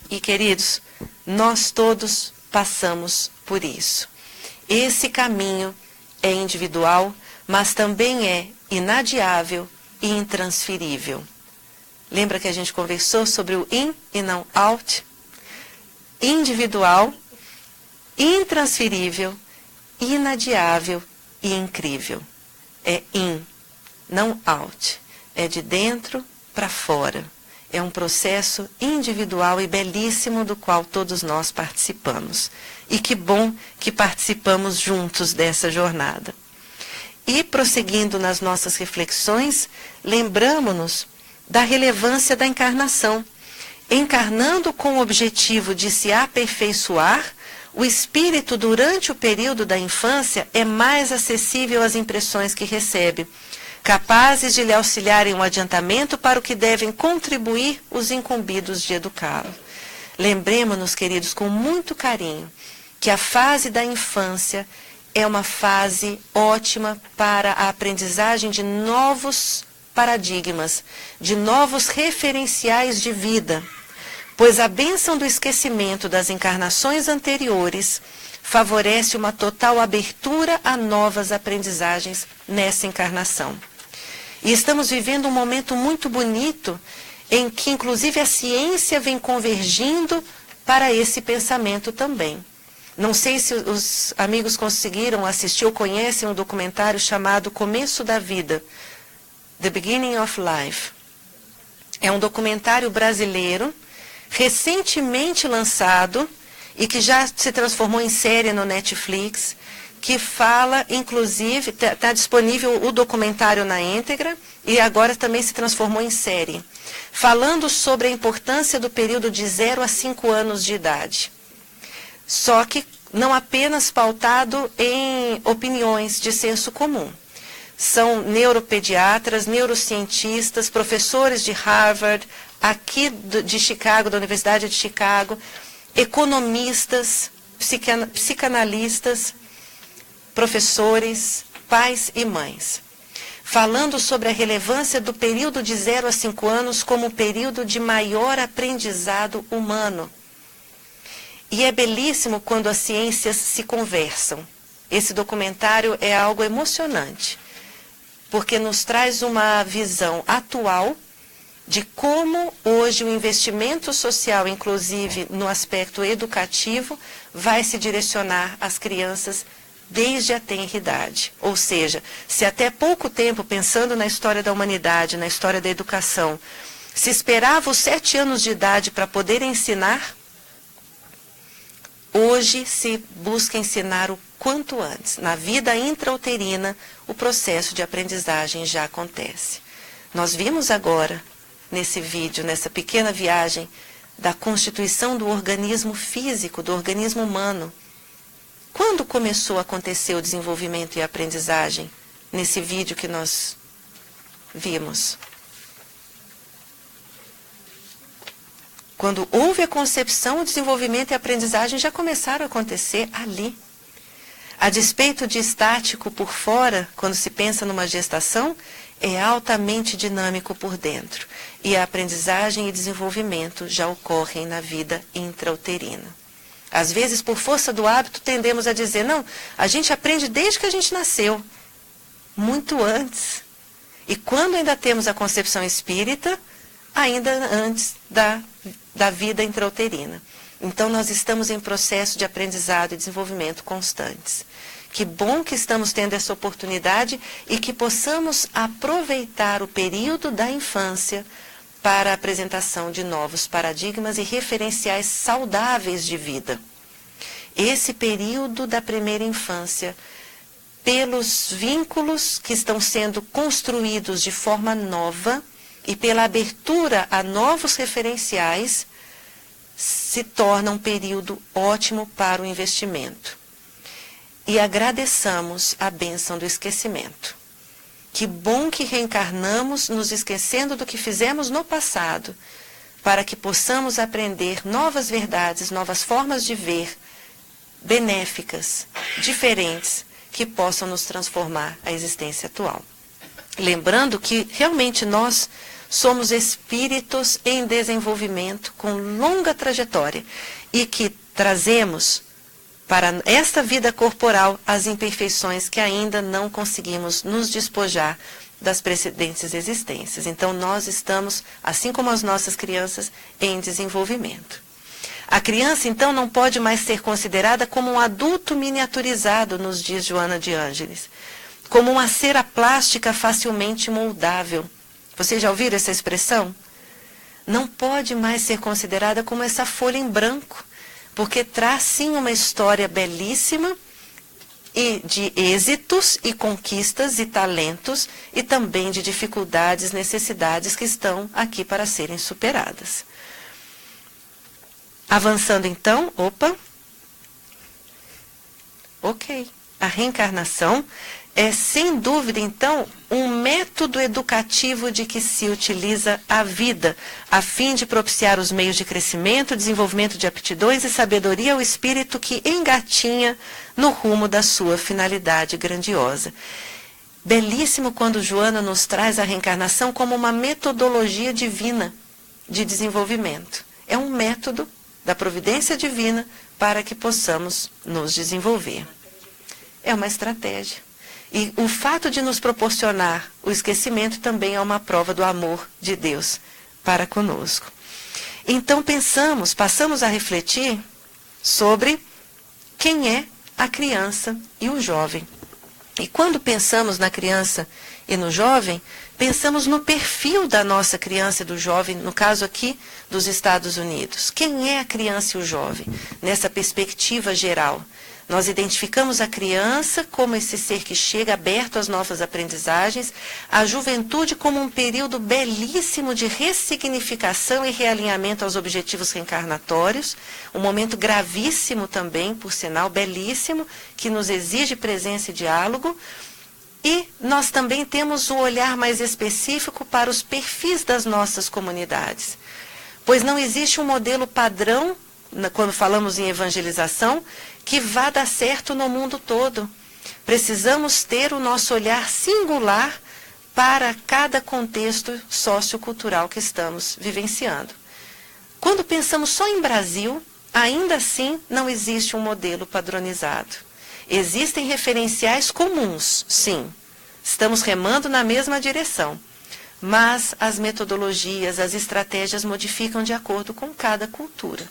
E, queridos, nós todos passamos por isso. Esse caminho é individual, mas também é inadiável e intransferível. Lembra que a gente conversou sobre o in e não out? Individual, intransferível, inadiável e incrível. É in, não out. É de dentro para fora. É um processo individual e belíssimo do qual todos nós participamos. E que bom que participamos juntos dessa jornada. E, prosseguindo nas nossas reflexões, lembramo-nos da relevância da encarnação. Encarnando com o objetivo de se aperfeiçoar, o espírito, durante o período da infância, é mais acessível às impressões que recebe, capazes de lhe auxiliarem um adiantamento para o que devem contribuir os incumbidos de educá-lo. Lembremos-nos, queridos, com muito carinho, que a fase da infância é uma fase ótima para a aprendizagem de novos paradigmas, de novos referenciais de vida, pois a bênção do esquecimento das encarnações anteriores favorece uma total abertura a novas aprendizagens nessa encarnação. E estamos vivendo um momento muito bonito em que, inclusive, a ciência vem convergindo para esse pensamento também. Não sei se os amigos conseguiram assistir ou conhecem um documentário chamado Começo da Vida, The Beginning of Life. É um documentário brasileiro, recentemente lançado e que já se transformou em série no Netflix, que fala, inclusive, está disponível o documentário na íntegra e agora também se transformou em série, falando sobre a importância do período de 0 a 5 anos de idade. Só que não apenas pautado em opiniões de senso comum. São neuropediatras, neurocientistas, professores de Harvard, aqui de Chicago, da Universidade de Chicago, economistas, psicanalistas, professores, pais e mães, falando sobre a relevância do período de 0 a 5 anos como o período de maior aprendizado humano. E é belíssimo quando as ciências se conversam. Esse documentário é algo emocionante, porque nos traz uma visão atual de como hoje o investimento social, inclusive no aspecto educativo, vai se direcionar às crianças desde a tenridade. Ou seja, se até pouco tempo, pensando na história da humanidade, na história da educação, se esperava os 7 anos de idade para poder ensinar, hoje se busca ensinar o quanto antes. Na vida intrauterina, o processo de aprendizagem já acontece. Nós vimos agora, nesse vídeo, nessa pequena viagem, da constituição do organismo físico, do organismo humano. Quando começou a acontecer o desenvolvimento e a aprendizagem? Nesse vídeo que nós vimos. Quando houve a concepção, o desenvolvimento e a aprendizagem já começaram a acontecer ali. A despeito de estático por fora, quando se pensa numa gestação, é altamente dinâmico por dentro. E a aprendizagem e desenvolvimento já ocorrem na vida intrauterina. Às vezes, por força do hábito, tendemos a dizer, não, a gente aprende desde que a gente nasceu. Muito antes. E quando ainda temos a concepção espírita, ainda antes da vida intrauterina. Então, nós estamos em processo de aprendizado e desenvolvimento constantes. Que bom que estamos tendo essa oportunidade e que possamos aproveitar o período da infância para a apresentação de novos paradigmas e referenciais saudáveis de vida. Esse período da primeira infância, pelos vínculos que estão sendo construídos de forma nova e pela abertura a novos referenciais, se torna um período ótimo para o investimento. E agradeçamos a bênção do esquecimento. Que bom que reencarnamos nos esquecendo do que fizemos no passado, para que possamos aprender novas verdades, novas formas de ver, benéficas, diferentes, que possam nos transformar a existência atual. Lembrando que realmente nós somos espíritos em desenvolvimento com longa trajetória e que trazemos para esta vida corporal as imperfeições que ainda não conseguimos nos despojar das precedentes existências. Então nós estamos, assim como as nossas crianças, em desenvolvimento. A criança, então, não pode mais ser considerada como um adulto miniaturizado, nos diz Joana de Ângeles, como uma cera plástica facilmente moldável. Vocês já ouviram essa expressão? Não pode mais ser considerada como essa folha em branco, porque traz sim uma história belíssima e de êxitos e conquistas e talentos e também de dificuldades, necessidades que estão aqui para serem superadas. Avançando então, ok, a reencarnação é sem dúvida então um método educativo de que se utiliza a vida, a fim de propiciar os meios de crescimento, desenvolvimento de aptidões e sabedoria ao espírito que engatinha no rumo da sua finalidade grandiosa. Belíssimo quando Joana nos traz a reencarnação como uma metodologia divina de desenvolvimento. É um método da providência divina para que possamos nos desenvolver. É uma estratégia. E o fato de nos proporcionar o esquecimento também é uma prova do amor de Deus para conosco. Então passamos a refletir sobre quem é a criança e o jovem. E quando pensamos na criança e no jovem, pensamos no perfil da nossa criança e do jovem, no caso aqui dos Estados Unidos. Quem é a criança e o jovem? Nessa perspectiva geral. Nós identificamos a criança como esse ser que chega aberto às novas aprendizagens, a juventude como um período belíssimo de ressignificação e realinhamento aos objetivos reencarnatórios, um momento gravíssimo também, por sinal, belíssimo, que nos exige presença e diálogo. E nós também temos um olhar mais específico para os perfis das nossas comunidades, pois não existe um modelo padrão, quando falamos em evangelização, que vá dar certo no mundo todo. Precisamos ter o nosso olhar singular para cada contexto sociocultural que estamos vivenciando. Quando pensamos só em Brasil, ainda assim não existe um modelo padronizado. Existem referenciais comuns, sim. Estamos remando na mesma direção. Mas as metodologias, as estratégias modificam de acordo com cada cultura.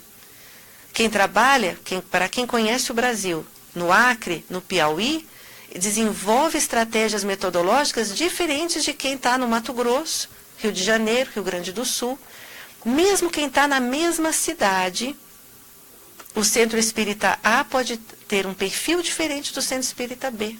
Quem trabalha, para quem conhece o Brasil, no Acre, no Piauí, desenvolve estratégias metodológicas diferentes de quem está no Mato Grosso, Rio de Janeiro, Rio Grande do Sul. Mesmo quem está na mesma cidade, o Centro Espírita A pode ter um perfil diferente do Centro Espírita B.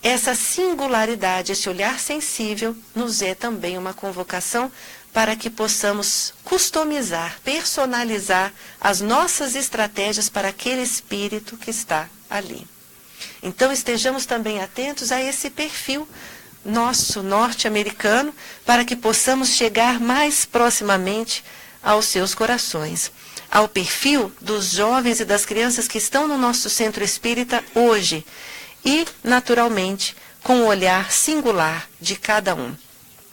Essa singularidade, esse olhar sensível, nos é também uma convocação para que possamos customizar, personalizar as nossas estratégias para aquele espírito que está ali. Então, estejamos também atentos a esse perfil nosso, norte-americano, para que possamos chegar mais proximamente aos seus corações, ao perfil dos jovens e das crianças que estão no nosso centro espírita hoje e, naturalmente, com o olhar singular de cada um.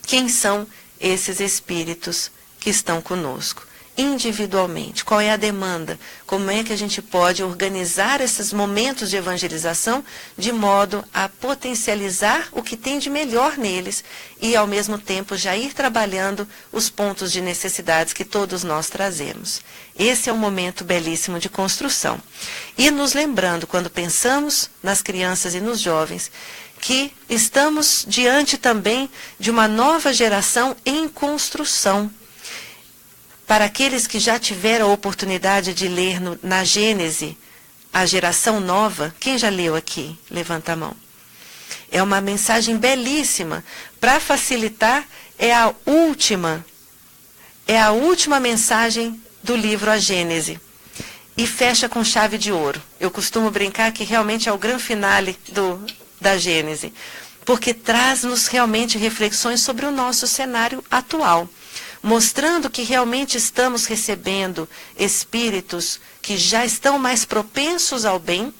Quem são esses espíritos que estão conosco? Individualmente, qual é a demanda? Como é que a gente pode organizar esses momentos de evangelização de modo a potencializar o que tem de melhor neles e, ao mesmo tempo, já ir trabalhando os pontos de necessidades que todos nós trazemos. Esse é um momento belíssimo de construção. E nos lembrando, quando pensamos nas crianças e nos jovens, que estamos diante também de uma nova geração em construção. Para aqueles que já tiveram a oportunidade de ler na Gênese, a geração nova, quem já leu aqui? Levanta a mão. É uma mensagem belíssima. Para facilitar, é a última mensagem do livro A Gênese. E fecha com chave de ouro. Eu costumo brincar que realmente é o grande finale da Gênese, porque traz-nos realmente reflexões sobre o nosso cenário atual, mostrando que realmente estamos recebendo espíritos que já estão mais propensos ao bem,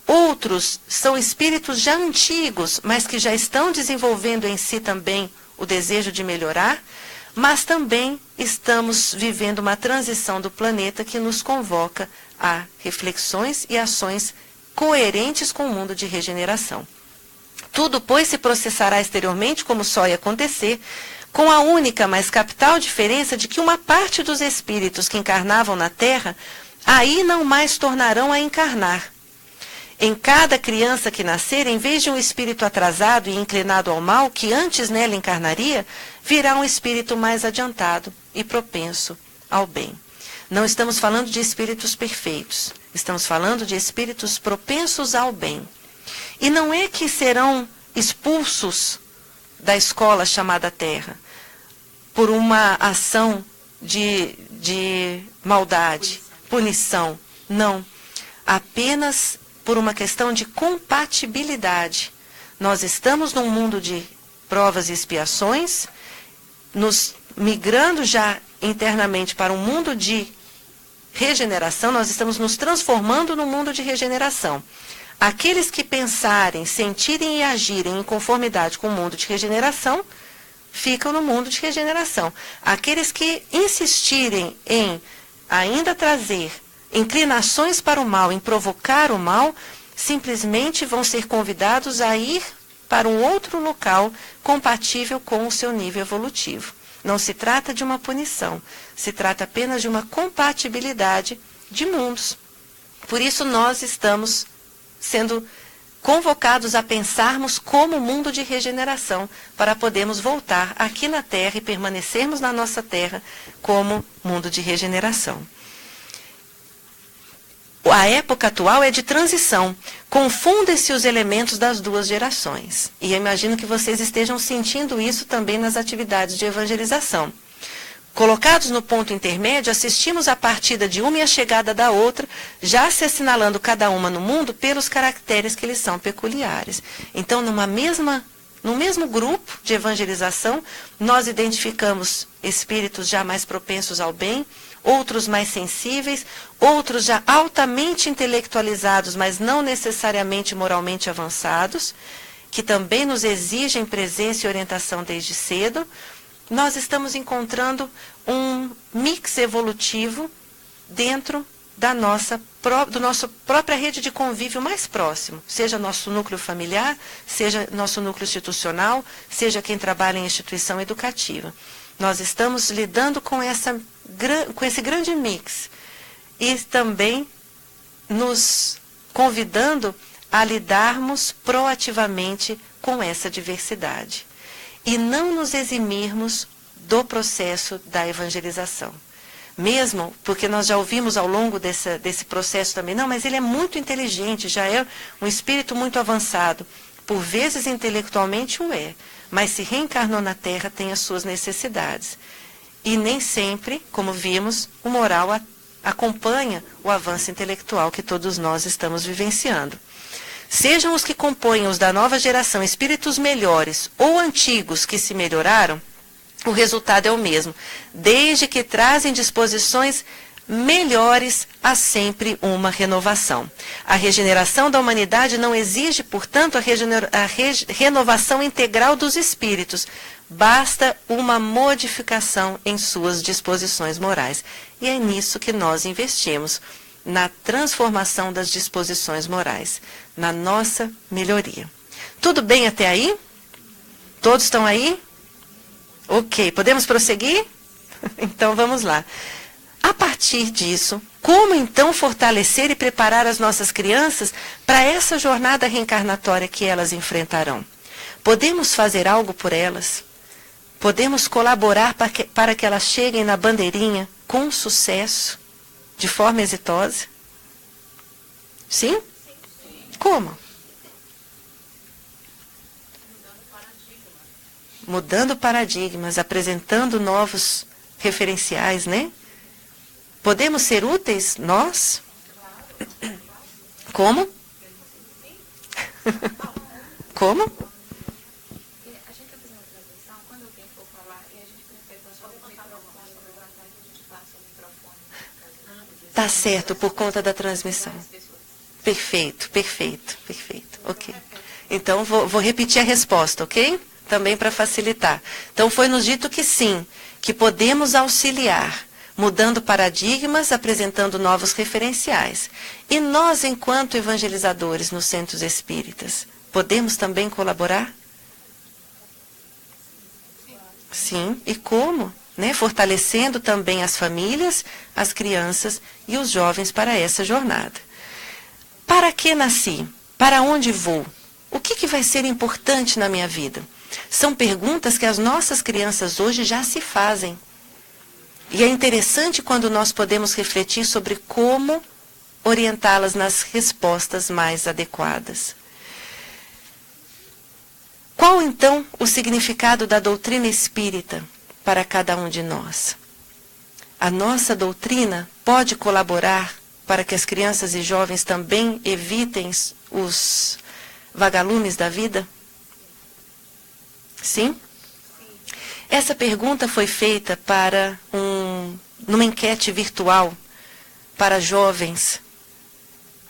outros são espíritos já antigos, mas que já estão desenvolvendo em si também o desejo de melhorar, mas também estamos vivendo uma transição do planeta que nos convoca a reflexões e ações coerentes com o mundo de regeneração. Tudo, pois, se processará exteriormente, como só ia acontecer, com a única, mas capital diferença de que uma parte dos espíritos que encarnavam na Terra, aí não mais tornarão a encarnar. Em cada criança que nascer, em vez de um espírito atrasado e inclinado ao mal, que antes nela encarnaria, virá um espírito mais adiantado e propenso ao bem. Não estamos falando de espíritos perfeitos, estamos falando de espíritos propensos ao bem. E não é que serão expulsos da escola chamada Terra por uma ação de maldade, punição. Não. Apenas por uma questão de compatibilidade. Nós estamos num mundo de provas e expiações, nos migrando já internamente para um mundo de regeneração, nós estamos nos transformando num mundo de regeneração. Aqueles que pensarem, sentirem e agirem em conformidade com o mundo de regeneração, ficam no mundo de regeneração. Aqueles que insistirem em ainda trazer inclinações para o mal, em provocar o mal, simplesmente vão ser convidados a ir para um outro local compatível com o seu nível evolutivo. Não se trata de uma punição, se trata apenas de uma compatibilidade de mundos. Por isso nós estamos sendo convocados a pensarmos como mundo de regeneração, para podermos voltar aqui na Terra e permanecermos na nossa Terra como mundo de regeneração. A época atual é de transição, confundem-se os elementos das duas gerações. E eu imagino que vocês estejam sentindo isso também nas atividades de evangelização. Colocados no ponto intermédio, assistimos à partida de uma e a chegada da outra, já se assinalando cada uma no mundo pelos caracteres que lhes são peculiares. Então, no mesmo grupo de evangelização, nós identificamos espíritos já mais propensos ao bem, outros mais sensíveis, outros já altamente intelectualizados, mas não necessariamente moralmente avançados, que também nos exigem presença e orientação desde cedo. Nós estamos encontrando um mix evolutivo dentro da nossa própria rede de convívio mais próximo, seja nosso núcleo familiar, seja nosso núcleo institucional, seja quem trabalha em instituição educativa. Nós estamos lidando com esse grande mix e também nos convidando a lidarmos proativamente com essa diversidade e não nos eximirmos do processo da evangelização. mesmo, porque nós já ouvimos ao longo desse processo também, não, mas ele é muito inteligente, já é um espírito muito avançado. Por vezes intelectualmente o é, mas se reencarnou na Terra tem as suas necessidades. E nem sempre, como vimos, o moral acompanha o avanço intelectual que todos nós estamos vivenciando. Sejam os que compõem os da nova geração espíritos melhores ou antigos que se melhoraram, o resultado é o mesmo. Desde que trazem disposições melhores, há sempre uma renovação. A regeneração da humanidade não exige, portanto, a renovação integral dos espíritos. Basta uma modificação em suas disposições morais. E é nisso que nós investimos, na transformação das disposições morais, na nossa melhoria. Tudo bem até aí? Todos estão aí? Ok, podemos prosseguir? Então vamos lá. A partir disso, como então fortalecer e preparar as nossas crianças para essa jornada reencarnatória que elas enfrentarão? Podemos fazer algo por elas? Podemos colaborar para que elas cheguem na bandeirinha com sucesso, de forma exitosa? Sim? Como? Mudando paradigmas, apresentando novos referenciais, né? Podemos ser úteis, nós? Como? Como? A gente está fazendo uma transmissão, quando alguém for falar, e a gente precisa só levantar a mão, a gente passa o microfone. Tá certo, por conta da transmissão. Perfeito, perfeito, perfeito. Ok. Então, vou repetir a resposta, ok? Também para facilitar. Então, foi nos dito que sim, que podemos auxiliar, mudando paradigmas, apresentando novos referenciais. E nós, enquanto evangelizadores nos centros espíritas, podemos também colaborar? Sim, e como? Né? Fortalecendo também as famílias, as crianças e os jovens para essa jornada. Para que nasci? Para onde vou? O que vai ser importante na minha vida? São perguntas que as nossas crianças hoje já se fazem. E é interessante quando nós podemos refletir sobre como orientá-las nas respostas mais adequadas. Qual, então, o significado da doutrina espírita para cada um de nós? A nossa doutrina pode colaborar para que as crianças e jovens também evitem os vagalumes da vida? Sim? Essa pergunta foi feita numa enquete virtual para jovens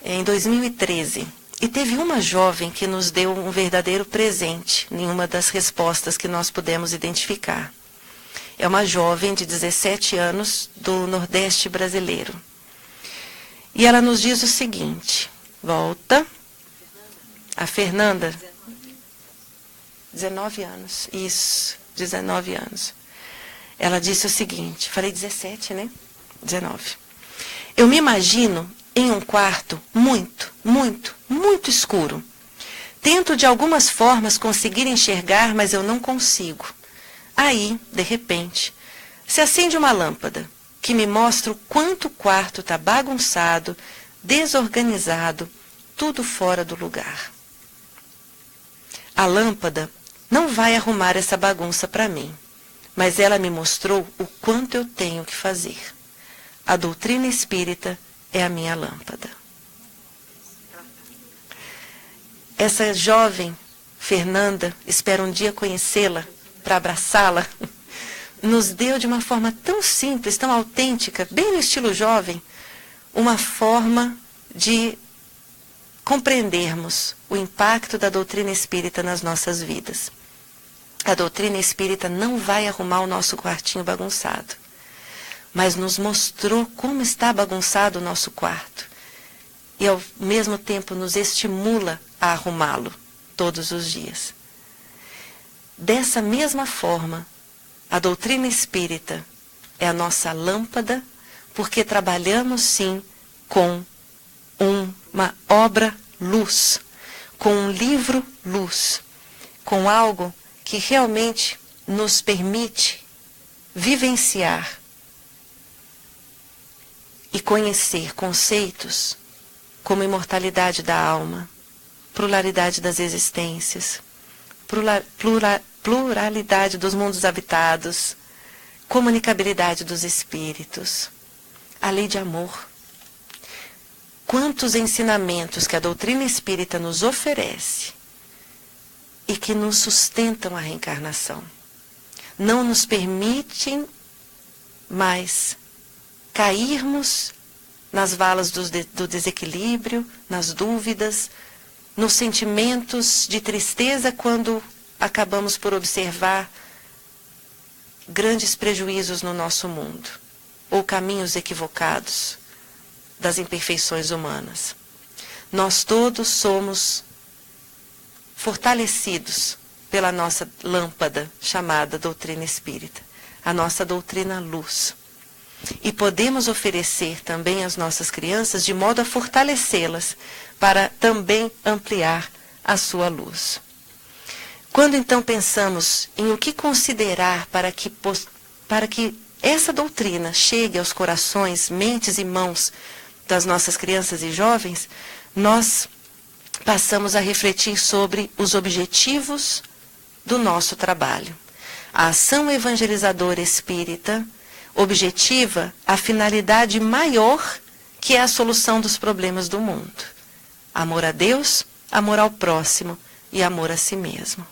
em 2013. E teve uma jovem que nos deu um verdadeiro presente em uma das respostas que nós pudemos identificar. É uma jovem de 17 anos do Nordeste brasileiro. E ela nos diz o seguinte, volta, a Fernanda, 19 anos, isso, 19 anos. Ela disse o seguinte, falei 17, né? 19. Eu me imagino em um quarto muito, muito, muito escuro. Tento de algumas formas conseguir enxergar, mas eu não consigo. Aí, de repente, se acende uma lâmpada que me mostra o quanto o quarto está bagunçado, desorganizado, tudo fora do lugar. A lâmpada não vai arrumar essa bagunça para mim, mas ela me mostrou o quanto eu tenho que fazer. A doutrina espírita é a minha lâmpada. Essa jovem, Fernanda, espero um dia conhecê-la, para abraçá-la, nos deu de uma forma tão simples, tão autêntica, bem no estilo jovem, uma forma de compreendermos o impacto da doutrina espírita nas nossas vidas. A doutrina espírita não vai arrumar o nosso quartinho bagunçado, mas nos mostrou como está bagunçado o nosso quarto e ao mesmo tempo nos estimula a arrumá-lo todos os dias. Dessa mesma forma, a doutrina espírita é a nossa lâmpada, porque trabalhamos sim com uma obra-luz, com um livro-luz, com algo que realmente nos permite vivenciar e conhecer conceitos como imortalidade da alma, pluralidade das existências, pluralidade dos mundos habitados, comunicabilidade dos espíritos, a lei de amor. Quantos ensinamentos que a doutrina espírita nos oferece e que nos sustentam a reencarnação. Não nos permitem mais cairmos nas valas do desequilíbrio, nas dúvidas, nos sentimentos de tristeza quando acabamos por observar grandes prejuízos no nosso mundo, ou caminhos equivocados das imperfeições humanas. Nós todos somos fortalecidos pela nossa lâmpada chamada doutrina espírita, a nossa doutrina luz. E podemos oferecer também às nossas crianças de modo a fortalecê-las para também ampliar a sua luz. Quando então pensamos em o que considerar para que essa doutrina chegue aos corações, mentes e mãos das nossas crianças e jovens, nós passamos a refletir sobre os objetivos do nosso trabalho. A ação evangelizadora espírita objetiva a finalidade maior que é a solução dos problemas do mundo. Amor a Deus, amor ao próximo e amor a si mesmo.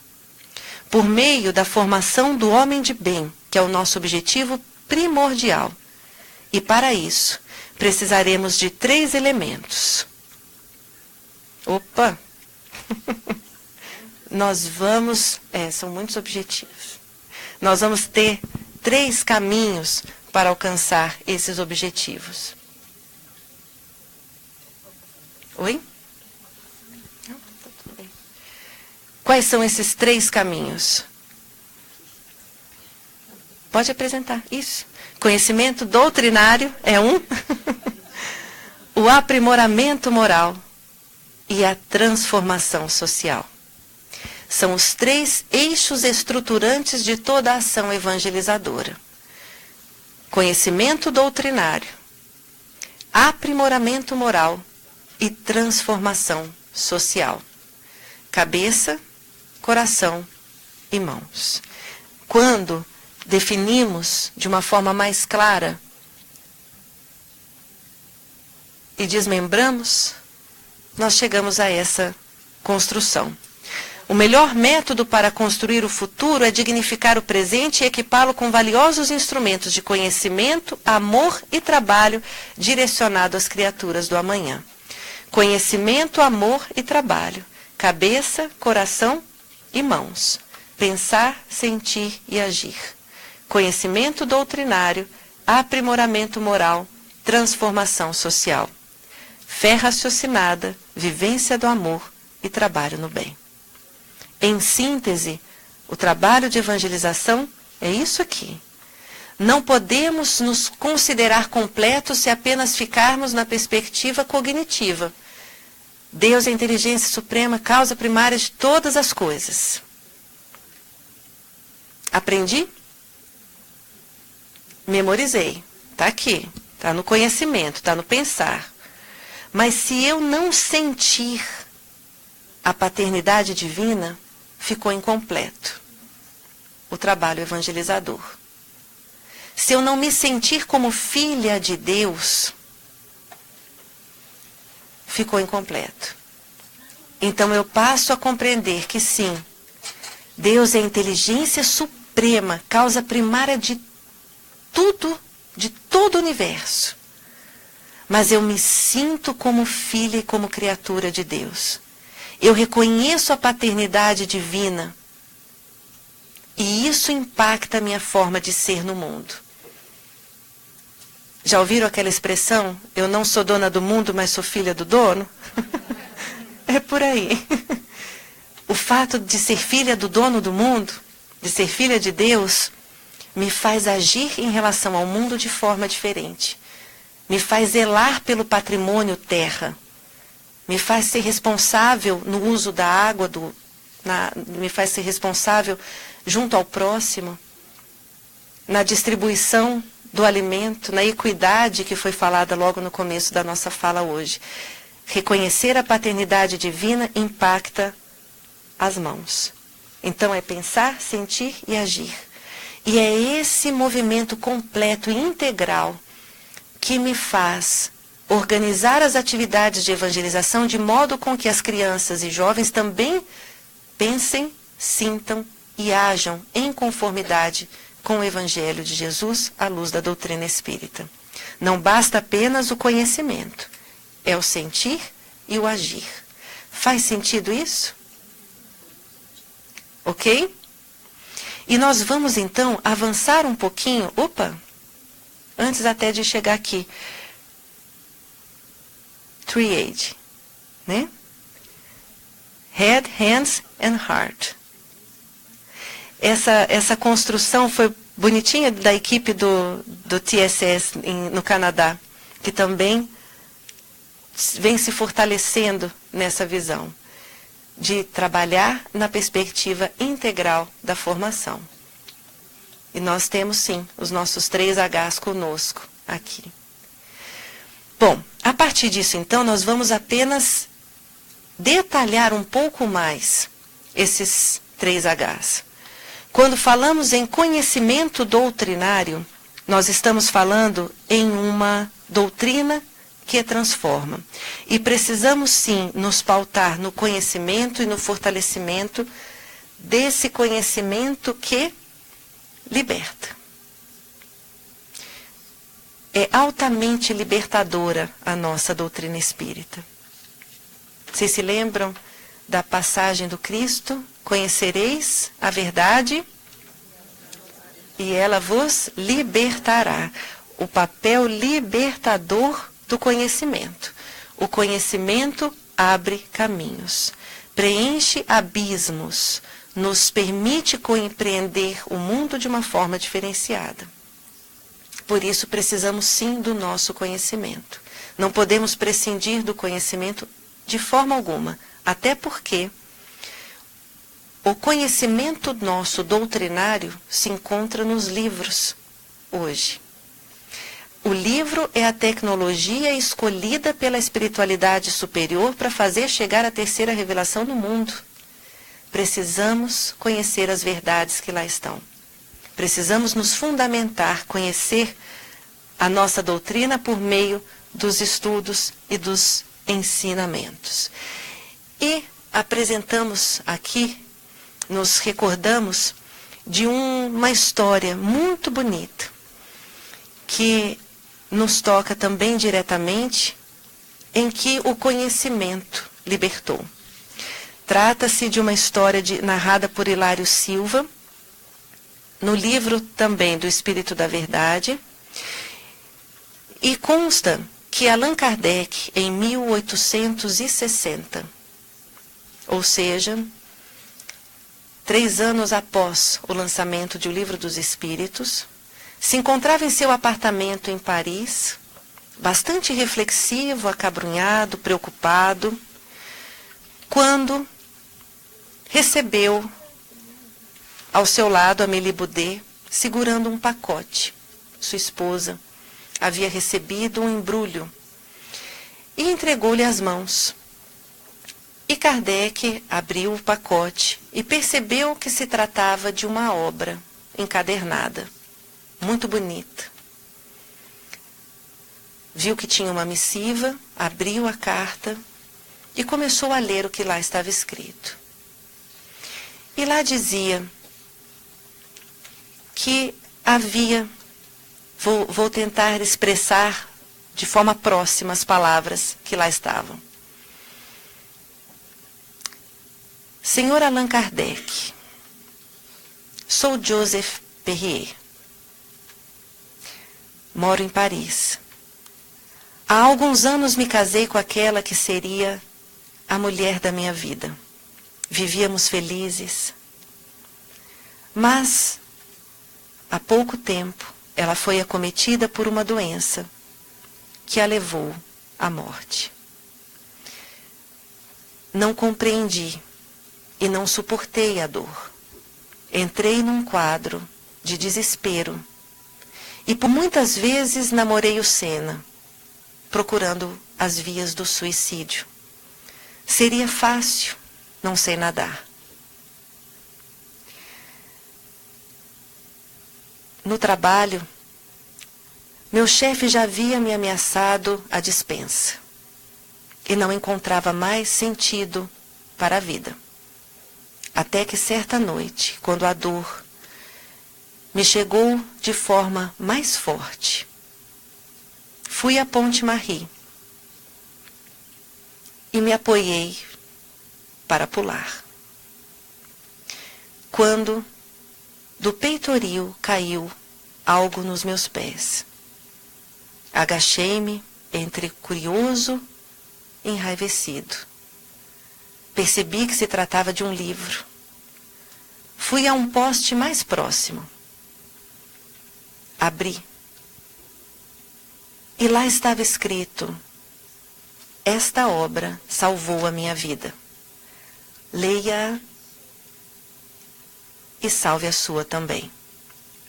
Por meio da formação do homem de bem, que é o nosso objetivo primordial. E para isso, precisaremos de 3 elementos. Opa! Nós vamos... são muitos objetivos. Nós vamos ter 3 caminhos para alcançar esses objetivos. Oi? Não, tá tudo bem. Quais são esses 3 caminhos? Pode apresentar. Isso. Conhecimento doutrinário é um. O aprimoramento moral e a transformação social. São os 3 eixos estruturantes de toda a ação evangelizadora. Conhecimento doutrinário, aprimoramento moral e transformação social. Cabeça, coração e mãos. Quando definimos de uma forma mais clara e desmembramos, nós chegamos a essa construção. O melhor método para construir o futuro é dignificar o presente e equipá-lo com valiosos instrumentos de conhecimento, amor e trabalho direcionado às criaturas do amanhã. Conhecimento, amor e trabalho. Cabeça, coração e mãos. Pensar, sentir e agir. Conhecimento doutrinário, aprimoramento moral, transformação social. Fé raciocinada, vivência do amor e trabalho no bem. Em síntese, o trabalho de evangelização é isso aqui. Não podemos nos considerar completos se apenas ficarmos na perspectiva cognitiva. Deus é a inteligência suprema, causa primária de todas as coisas. Aprendi? Memorizei. Está aqui. Está no conhecimento, está no pensar. Mas se eu não sentir a paternidade divina, ficou incompleto o trabalho evangelizador. Se eu não me sentir como filha de Deus, ficou incompleto. Então eu passo a compreender que sim, Deus é a inteligência suprema, causa primária de tudo, de todo o universo. Mas eu me sinto como filha e como criatura de Deus. Eu reconheço a paternidade divina e isso impacta a minha forma de ser no mundo. Já ouviram aquela expressão? Eu não sou dona do mundo, mas sou filha do dono? É por aí. O fato de ser filha do dono do mundo, de ser filha de Deus, me faz agir em relação ao mundo de forma diferente. Me faz zelar pelo patrimônio terra. Me faz ser responsável no uso da água, me faz ser responsável junto ao próximo, na distribuição do alimento, na equidade que foi falada logo no começo da nossa fala hoje. Reconhecer a paternidade divina impacta as mãos. Então é pensar, sentir e agir. E é esse movimento completo e integral que me faz organizar as atividades de evangelização de modo com que as crianças e jovens também pensem, sintam e ajam em conformidade com o Evangelho de Jesus à luz da doutrina espírita. Não basta apenas o conhecimento, é o sentir e o agir. Faz sentido isso? Ok? E nós vamos então avançar um pouquinho, antes até de chegar aqui. Triade, né? Head, Hands and Heart. Essa construção foi bonitinha da equipe do TSS no Canadá, que também vem se fortalecendo nessa visão de trabalhar na perspectiva integral da formação. E nós temos, sim, os nossos 3 Hs conosco aqui. Bom, a partir disso, então, nós vamos apenas detalhar um pouco mais esses 3 Hs. Quando falamos em conhecimento doutrinário, nós estamos falando em uma doutrina que transforma. E precisamos, sim, nos pautar no conhecimento e no fortalecimento desse conhecimento que liberta. É altamente libertadora a nossa doutrina espírita. Vocês se lembram da passagem do Cristo? Conhecereis a verdade e ela vos libertará. O papel libertador do conhecimento. O conhecimento abre caminhos, preenche abismos, nos permite compreender o mundo de uma forma diferenciada. Por isso precisamos sim do nosso conhecimento. Não podemos prescindir do conhecimento de forma alguma, até porque o conhecimento nosso doutrinário se encontra nos livros hoje. O livro é a tecnologia escolhida pela espiritualidade superior para fazer chegar a terceira revelação no mundo. Precisamos conhecer as verdades que lá estão. Precisamos nos fundamentar, conhecer a nossa doutrina por meio dos estudos e dos ensinamentos. E apresentamos aqui, nos recordamos de uma história muito bonita, que nos toca também diretamente, em que o conhecimento libertou. Trata-se de uma história narrada por Hilário Silva, no livro também do Espírito da Verdade, e consta que Allan Kardec, em 1860, ou seja, 3 anos após o lançamento de O Livro dos Espíritos, se encontrava em seu apartamento em Paris, bastante reflexivo, acabrunhado, preocupado, quando recebeu ao seu lado Amélie Boudet, segurando um pacote. Sua esposa havia recebido um embrulho e entregou-lhe as mãos. E Kardec abriu o pacote e percebeu que se tratava de uma obra encadernada, muito bonita. Viu que tinha uma missiva, abriu a carta e começou a ler o que lá estava escrito. E lá dizia que havia, vou tentar expressar de forma próxima as palavras que lá estavam. Senhor Allan Kardec, sou Joseph Perrier. Moro em Paris. Há alguns anos me casei com aquela que seria a mulher da minha vida. Vivíamos felizes. Mas, há pouco tempo, ela foi acometida por uma doença que a levou à morte. Não compreendi e não suportei a dor. Entrei num quadro de desespero E por muitas vezes namorei o Senna, procurando as vias do suicídio. Seria fácil, não sei nadar. No trabalho, meu chefe já havia me ameaçado a dispensa e não encontrava mais sentido para a vida. Até que certa noite, quando a dor me chegou de forma mais forte, fui à Ponte Marie e me apoiei para pular. Quando do peitoril caiu algo nos meus pés. Agachei-me entre curioso e enraivecido. Percebi que se tratava de um livro. Fui a um poste mais próximo. Abri. E lá estava escrito: esta obra salvou a minha vida. Leia-a e salve a sua também.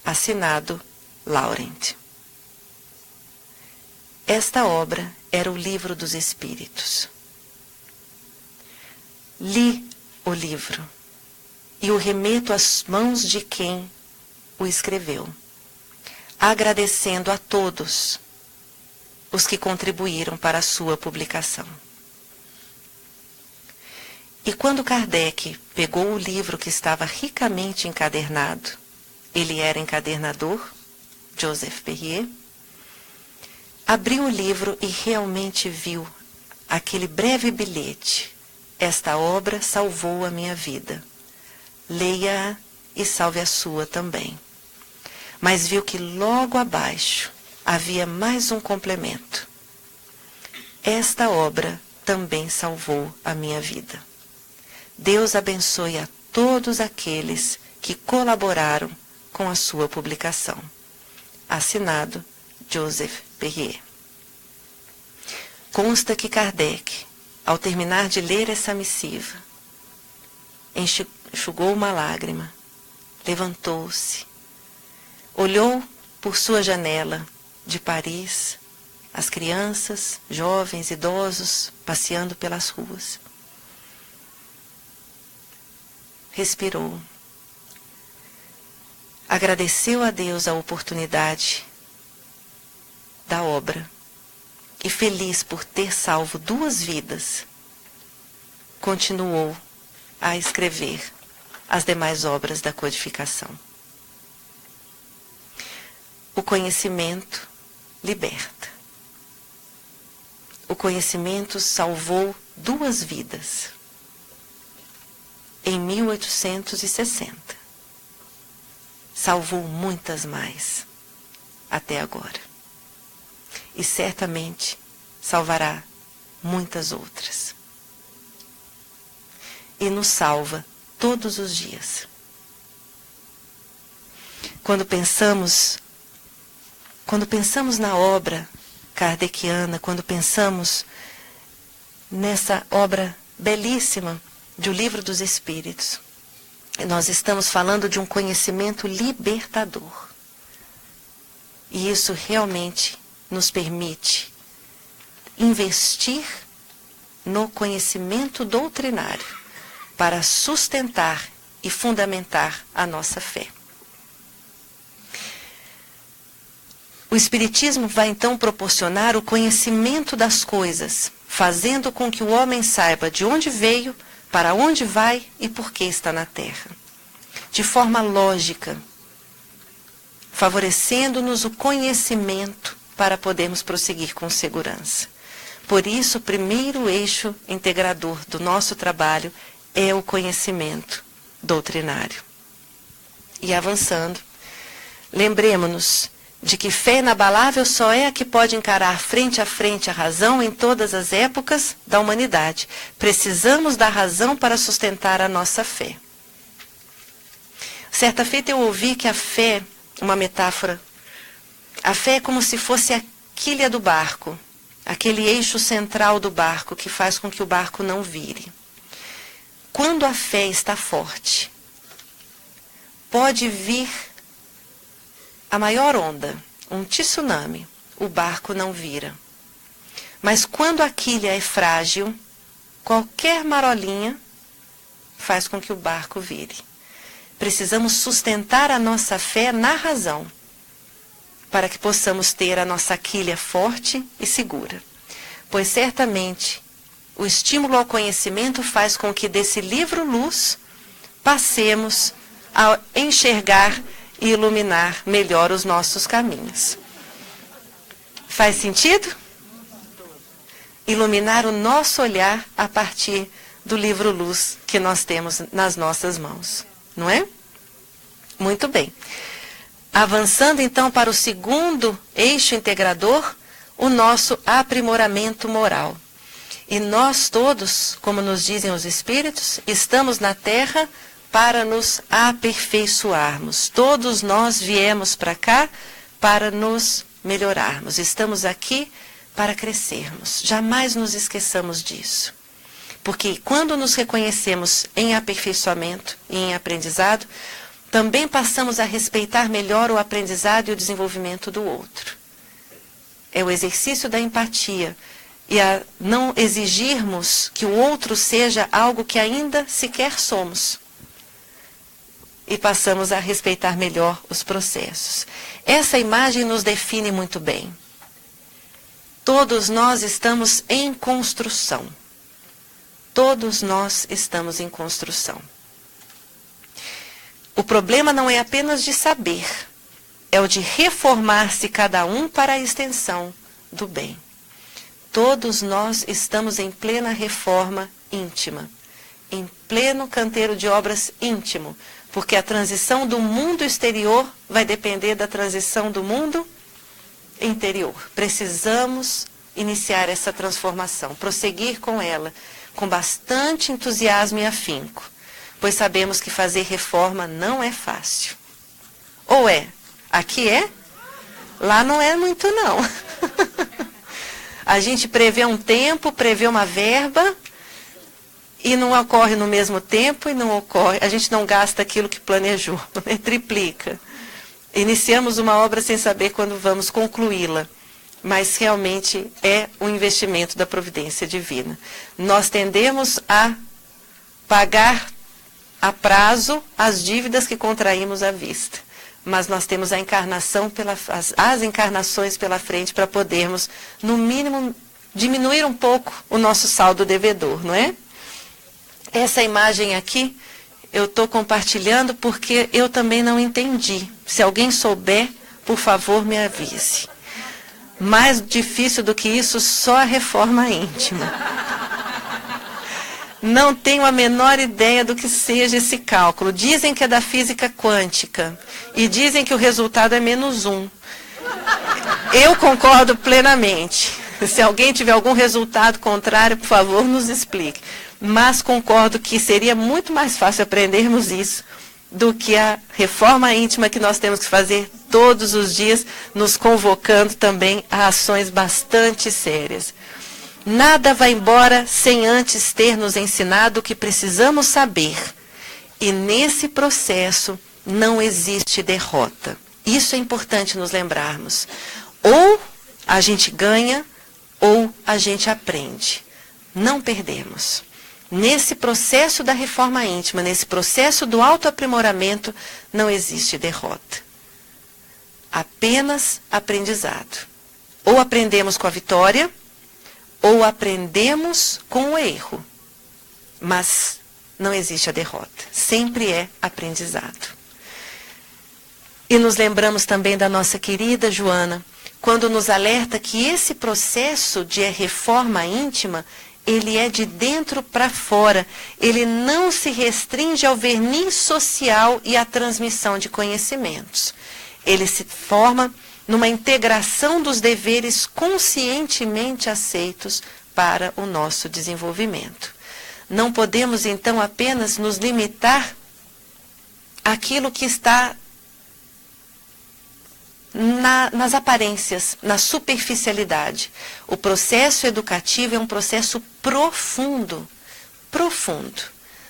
Assinado Laurent. Esta obra era o Livro dos Espíritos. Li o livro e o remeto às mãos de quem o escreveu, agradecendo a todos os que contribuíram para a sua publicação. E quando Kardec pegou o livro que estava ricamente encadernado, ele era encadernador, Joseph Perrier, abriu o livro e realmente viu aquele breve bilhete: esta obra salvou a minha vida. Leia-a e salve a sua também. Mas viu que logo abaixo havia mais um complemento: esta obra também salvou a minha vida. Deus abençoe a todos aqueles que colaboraram com a sua publicação. Assinado Joseph Perrier. Consta que Kardec, ao terminar de ler essa missiva, enxugou uma lágrima, levantou-se, olhou por sua janela de Paris, as crianças, jovens, idosos passeando pelas ruas. Respirou. Agradeceu a Deus a oportunidade da obra e, feliz por ter salvo 2 vidas, continuou a escrever as demais obras da codificação. O conhecimento liberta. O conhecimento salvou 2 vidas em 1860. Salvou muitas mais até agora. E certamente salvará muitas outras. E nos salva todos os dias. Quando pensamos na obra kardeciana, quando pensamos nessa obra belíssima do Livro dos Espíritos, nós estamos falando de um conhecimento libertador. E isso realmente nos permite investir no conhecimento doutrinário para sustentar e fundamentar a nossa fé. O Espiritismo vai então proporcionar o conhecimento das coisas, fazendo com que o homem saiba de onde veio, para onde vai e por que está na Terra. De forma lógica, favorecendo-nos o conhecimento para podermos prosseguir com segurança. Por isso, o primeiro eixo integrador do nosso trabalho é o conhecimento doutrinário. E avançando, lembremos-nos de que fé inabalável só é a que pode encarar frente a frente a razão em todas as épocas da humanidade. Precisamos da razão para sustentar a nossa fé. Certa feita eu ouvi que a fé, uma metáfora, a fé é como se fosse a quilha do barco, aquele eixo central do barco que faz com que o barco não vire. Quando a fé está forte, pode vir a maior onda, um tsunami, o barco não vira. Mas quando a quilha é frágil, qualquer marolinha faz com que o barco vire. Precisamos sustentar a nossa fé na razão, para que possamos ter a nossa quilha forte e segura. Pois certamente o estímulo ao conhecimento faz com que desse livro-luz passemos a enxergar e iluminar melhor os nossos caminhos. Faz sentido? Iluminar o nosso olhar a partir do livro-luz que nós temos nas nossas mãos, não é? Muito bem. Avançando então para o segundo eixo integrador, o nosso aprimoramento moral. E nós todos, como nos dizem os Espíritos, estamos na Terra para nos aperfeiçoarmos. Todos nós viemos para cá para nos melhorarmos. Estamos aqui para crescermos. Jamais nos esqueçamos disso. Porque quando nos reconhecemos em aperfeiçoamento e em aprendizado, também passamos a respeitar melhor o aprendizado e o desenvolvimento do outro. É o exercício da empatia e a não exigirmos que o outro seja algo que ainda sequer somos. E passamos a respeitar melhor os processos. Essa imagem nos define muito bem. Todos nós estamos em construção. Todos nós estamos em construção. O problema não é apenas de saber, é o de reformar-se cada um para a extensão do bem. Todos nós estamos em plena reforma íntima, em pleno canteiro de obras íntimo, porque a transição do mundo exterior vai depender da transição do mundo interior. Precisamos iniciar essa transformação, prosseguir com ela, com bastante entusiasmo e afinco, pois sabemos que fazer reforma não é fácil. Ou é? Aqui é? Lá não é muito não. A gente prevê um tempo, prevê uma verba, e não ocorre no mesmo tempo, e não ocorre, a gente não gasta aquilo que planejou, né? Triplica. Iniciamos uma obra sem saber quando vamos concluí-la, mas realmente é um investimento da providência divina. Nós tendemos a pagar a prazo as dívidas que contraímos à vista, mas nós temos a encarnação as encarnações pela frente para podermos, no mínimo, diminuir um pouco o nosso saldo devedor, não é? Essa imagem aqui eu estou compartilhando porque eu também não entendi. Se alguém souber, por favor, me avise. Mais difícil do que isso, só a reforma íntima. Não tenho a menor ideia do que seja esse cálculo. Dizem que é da física quântica e dizem que o resultado é -1. Eu concordo plenamente. Se alguém tiver algum resultado contrário, por favor, nos explique. Mas concordo que seria muito mais fácil aprendermos isso do que a reforma íntima que nós temos que fazer todos os dias, nos convocando também a ações bastante sérias. Nada vai embora sem antes ter nos ensinado o que precisamos saber. E nesse processo não existe derrota. Isso é importante nos lembrarmos. Ou a gente ganha, ou a gente aprende. Não perdemos. Nesse processo da reforma íntima, nesse processo do autoaprimoramento, não existe derrota. Apenas aprendizado. Ou aprendemos com a vitória, ou aprendemos com o erro. Mas não existe a derrota. Sempre é aprendizado. E nos lembramos também da nossa querida Joana, quando nos alerta que esse processo de reforma íntima, ele é de dentro para fora. Ele não se restringe ao verniz social e à transmissão de conhecimentos. Ele se forma numa integração dos deveres conscientemente aceitos para o nosso desenvolvimento. Não podemos, então, apenas nos limitar àquilo que está nas aparências, na superficialidade. O processo educativo é um processo profundo, profundo.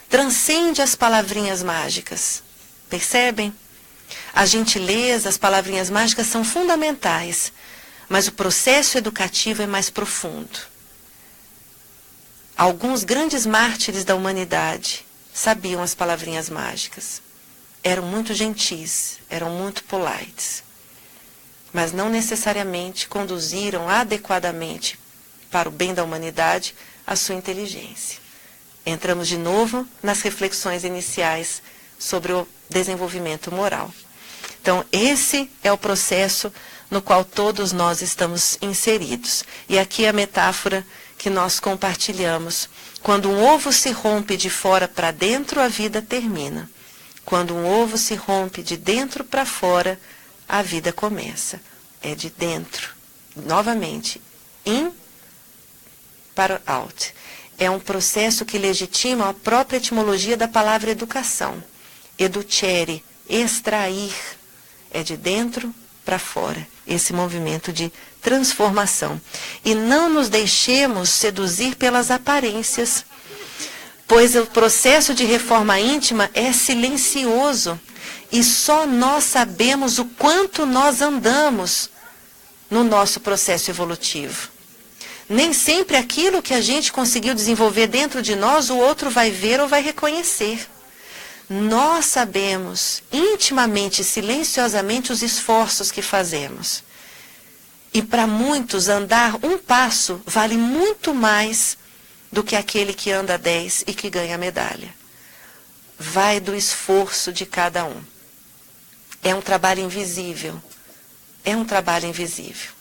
Transcende as palavrinhas mágicas. Percebem? A gentileza, as palavrinhas mágicas são fundamentais, mas o processo educativo é mais profundo. Alguns grandes mártires da humanidade sabiam as palavrinhas mágicas. Eram muito gentis, eram muito polites, mas não necessariamente conduziram adequadamente para o bem da humanidade a sua inteligência. Entramos de novo nas reflexões iniciais sobre o desenvolvimento moral. Então, esse é o processo no qual todos nós estamos inseridos. E aqui a metáfora que nós compartilhamos. Quando um ovo se rompe de fora para dentro, a vida termina. Quando um ovo se rompe de dentro para fora, a vida começa. É de dentro. Novamente, in para out. É um processo que legitima a própria etimologia da palavra educação. Educere, extrair. É de dentro para fora. Esse movimento de transformação. E não nos deixemos seduzir pelas aparências, pois o processo de reforma íntima é silencioso e só nós sabemos o quanto nós andamos no nosso processo evolutivo. Nem sempre aquilo que a gente conseguiu desenvolver dentro de nós, o outro vai ver ou vai reconhecer. Nós sabemos intimamente, silenciosamente, os esforços que fazemos. E para muitos, andar um passo vale muito mais do que aquele que anda 10 e que ganha a medalha. Vai do esforço de cada um. É um trabalho invisível. É um trabalho invisível.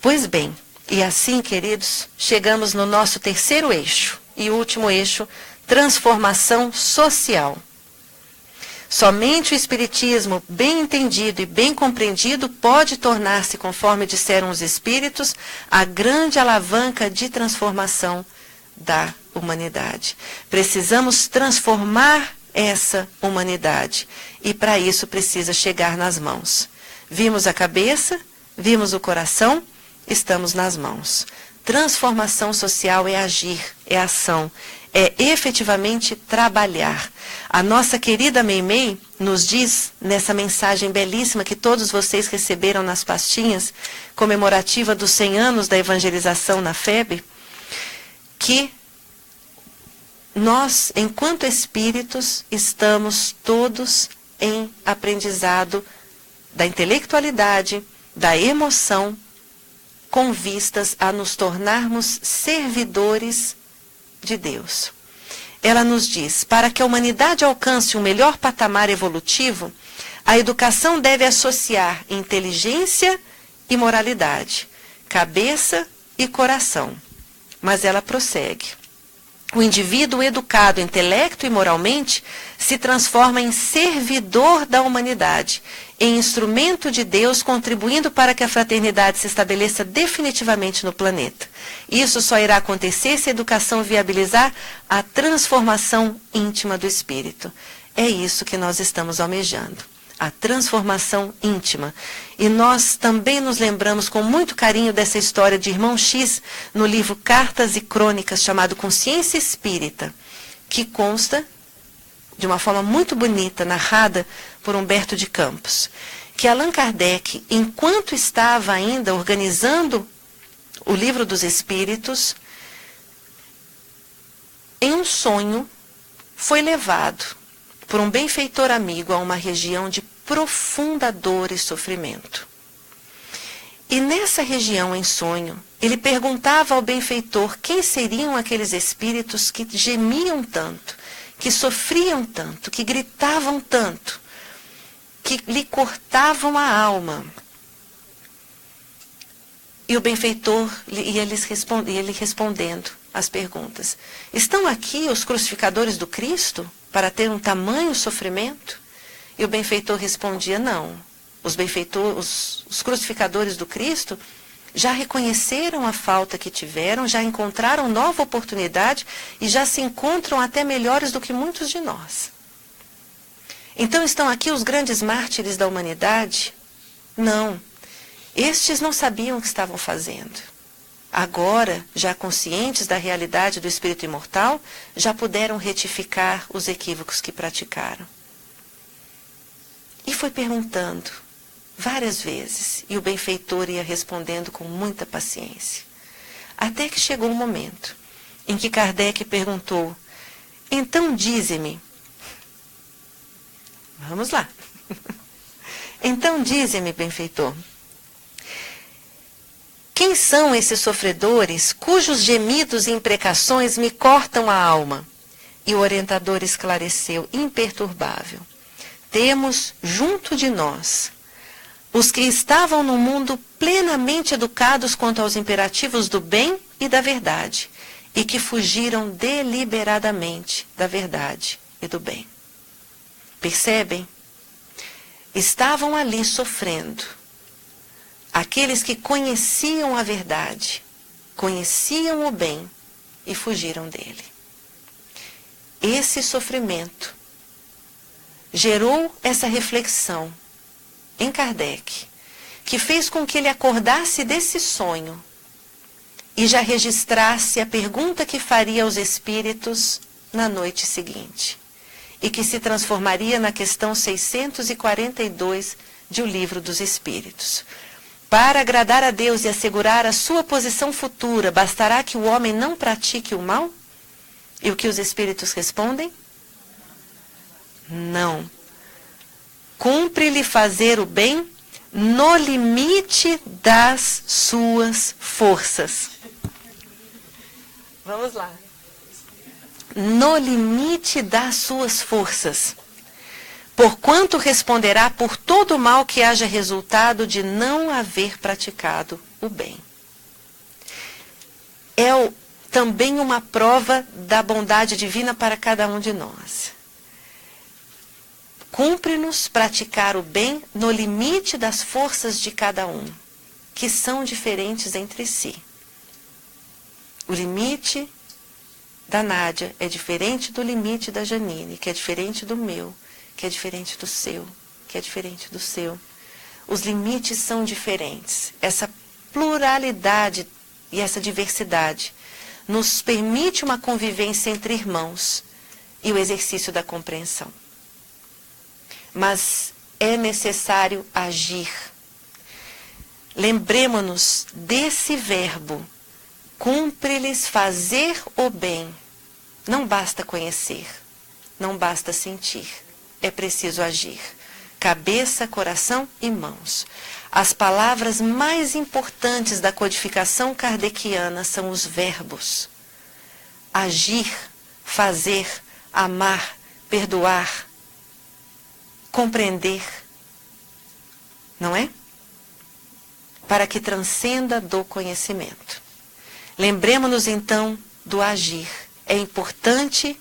Pois bem, e assim, queridos, chegamos no nosso terceiro eixo e último eixo, transformação social. Somente o Espiritismo, bem entendido e bem compreendido, pode tornar-se, conforme disseram os Espíritos, a grande alavanca de transformação da humanidade. Precisamos transformar essa humanidade e para isso precisa chegar nas mãos. Vimos a cabeça, vimos o coração, estamos nas mãos. Transformação social é agir, é ação, é efetivamente trabalhar. A nossa querida Meimei nos diz, nessa mensagem belíssima que todos vocês receberam nas pastinhas, comemorativa dos 100 anos da evangelização na FEB, que nós, enquanto espíritos, estamos todos em aprendizado da intelectualidade, da emoção, com vistas a nos tornarmos servidores de Deus. Ela nos diz, para que a humanidade alcance um melhor patamar evolutivo, a educação deve associar inteligência e moralidade, cabeça e coração. Mas ela prossegue. O indivíduo educado intelecto e moralmente se transforma em servidor da humanidade, em instrumento de Deus, contribuindo para que a fraternidade se estabeleça definitivamente no planeta. Isso só irá acontecer se a educação viabilizar a transformação íntima do espírito. É isso que nós estamos almejando, a transformação íntima. E nós também nos lembramos com muito carinho dessa história de Irmão X, no livro Cartas e Crônicas, chamado Consciência Espírita, que consta de uma forma muito bonita, narrada por Humberto de Campos, que Allan Kardec, enquanto estava ainda organizando o Livro dos Espíritos, em um sonho, foi levado por um benfeitor amigo a uma região de profunda dor e sofrimento. E nessa região, em sonho, ele perguntava ao benfeitor quem seriam aqueles espíritos que gemiam tanto, que sofriam tanto, que gritavam tanto, que lhe cortavam a alma. E o benfeitor ia lhe respondendo as perguntas. Estão aqui os crucificadores do Cristo para ter um tamanho sofrimento? E o benfeitor respondia, não. Os crucificadores do Cristo já reconheceram a falta que tiveram, já encontraram nova oportunidade e já se encontram até melhores do que muitos de nós. Então estão aqui os grandes mártires da humanidade? Não. Estes não sabiam o que estavam fazendo. Agora, já conscientes da realidade do espírito imortal, já puderam retificar os equívocos que praticaram. E foi perguntando várias vezes, e o benfeitor ia respondendo com muita paciência. Até que chegou um momento em que Kardec perguntou: então dize-me. Vamos lá. Então dize-me, benfeitor, quem são esses sofredores cujos gemidos e imprecações me cortam a alma? E o orientador esclareceu, imperturbável: temos junto de nós os que estavam no mundo plenamente educados quanto aos imperativos do bem e da verdade, e que fugiram deliberadamente da verdade e do bem. Percebem? Estavam ali sofrendo aqueles que conheciam a verdade, conheciam o bem e fugiram dele. Esse sofrimento gerou essa reflexão em Kardec, que fez com que ele acordasse desse sonho e já registrasse a pergunta que faria aos espíritos na noite seguinte, e que se transformaria na questão 642 de O Livro dos Espíritos. Para agradar a Deus e assegurar a sua posição futura, bastará que o homem não pratique o mal? E o que os espíritos respondem? Não. Cumpre-lhe fazer o bem no limite das suas forças. Vamos lá. No limite das suas forças. Porquanto responderá por todo o mal que haja resultado de não haver praticado o bem. É também uma prova da bondade divina para cada um de nós. Cumpre-nos praticar o bem no limite das forças de cada um, que são diferentes entre si. O limite da Nádia é diferente do limite da Janine, que é diferente do meu, que é diferente do seu, que é diferente do seu. Os limites são diferentes. Essa pluralidade e essa diversidade nos permite uma convivência entre irmãos e o exercício da compreensão. Mas é necessário agir. Lembremos-nos desse verbo: cumpre-lhes fazer o bem. Não basta conhecer, não basta sentir, é preciso agir. Cabeça, coração e mãos. As palavras mais importantes da codificação kardeciana são os verbos. Agir, fazer, amar, perdoar, compreender. Não é? Para que transcenda do conhecimento. Lembremos-nos então do agir. É importante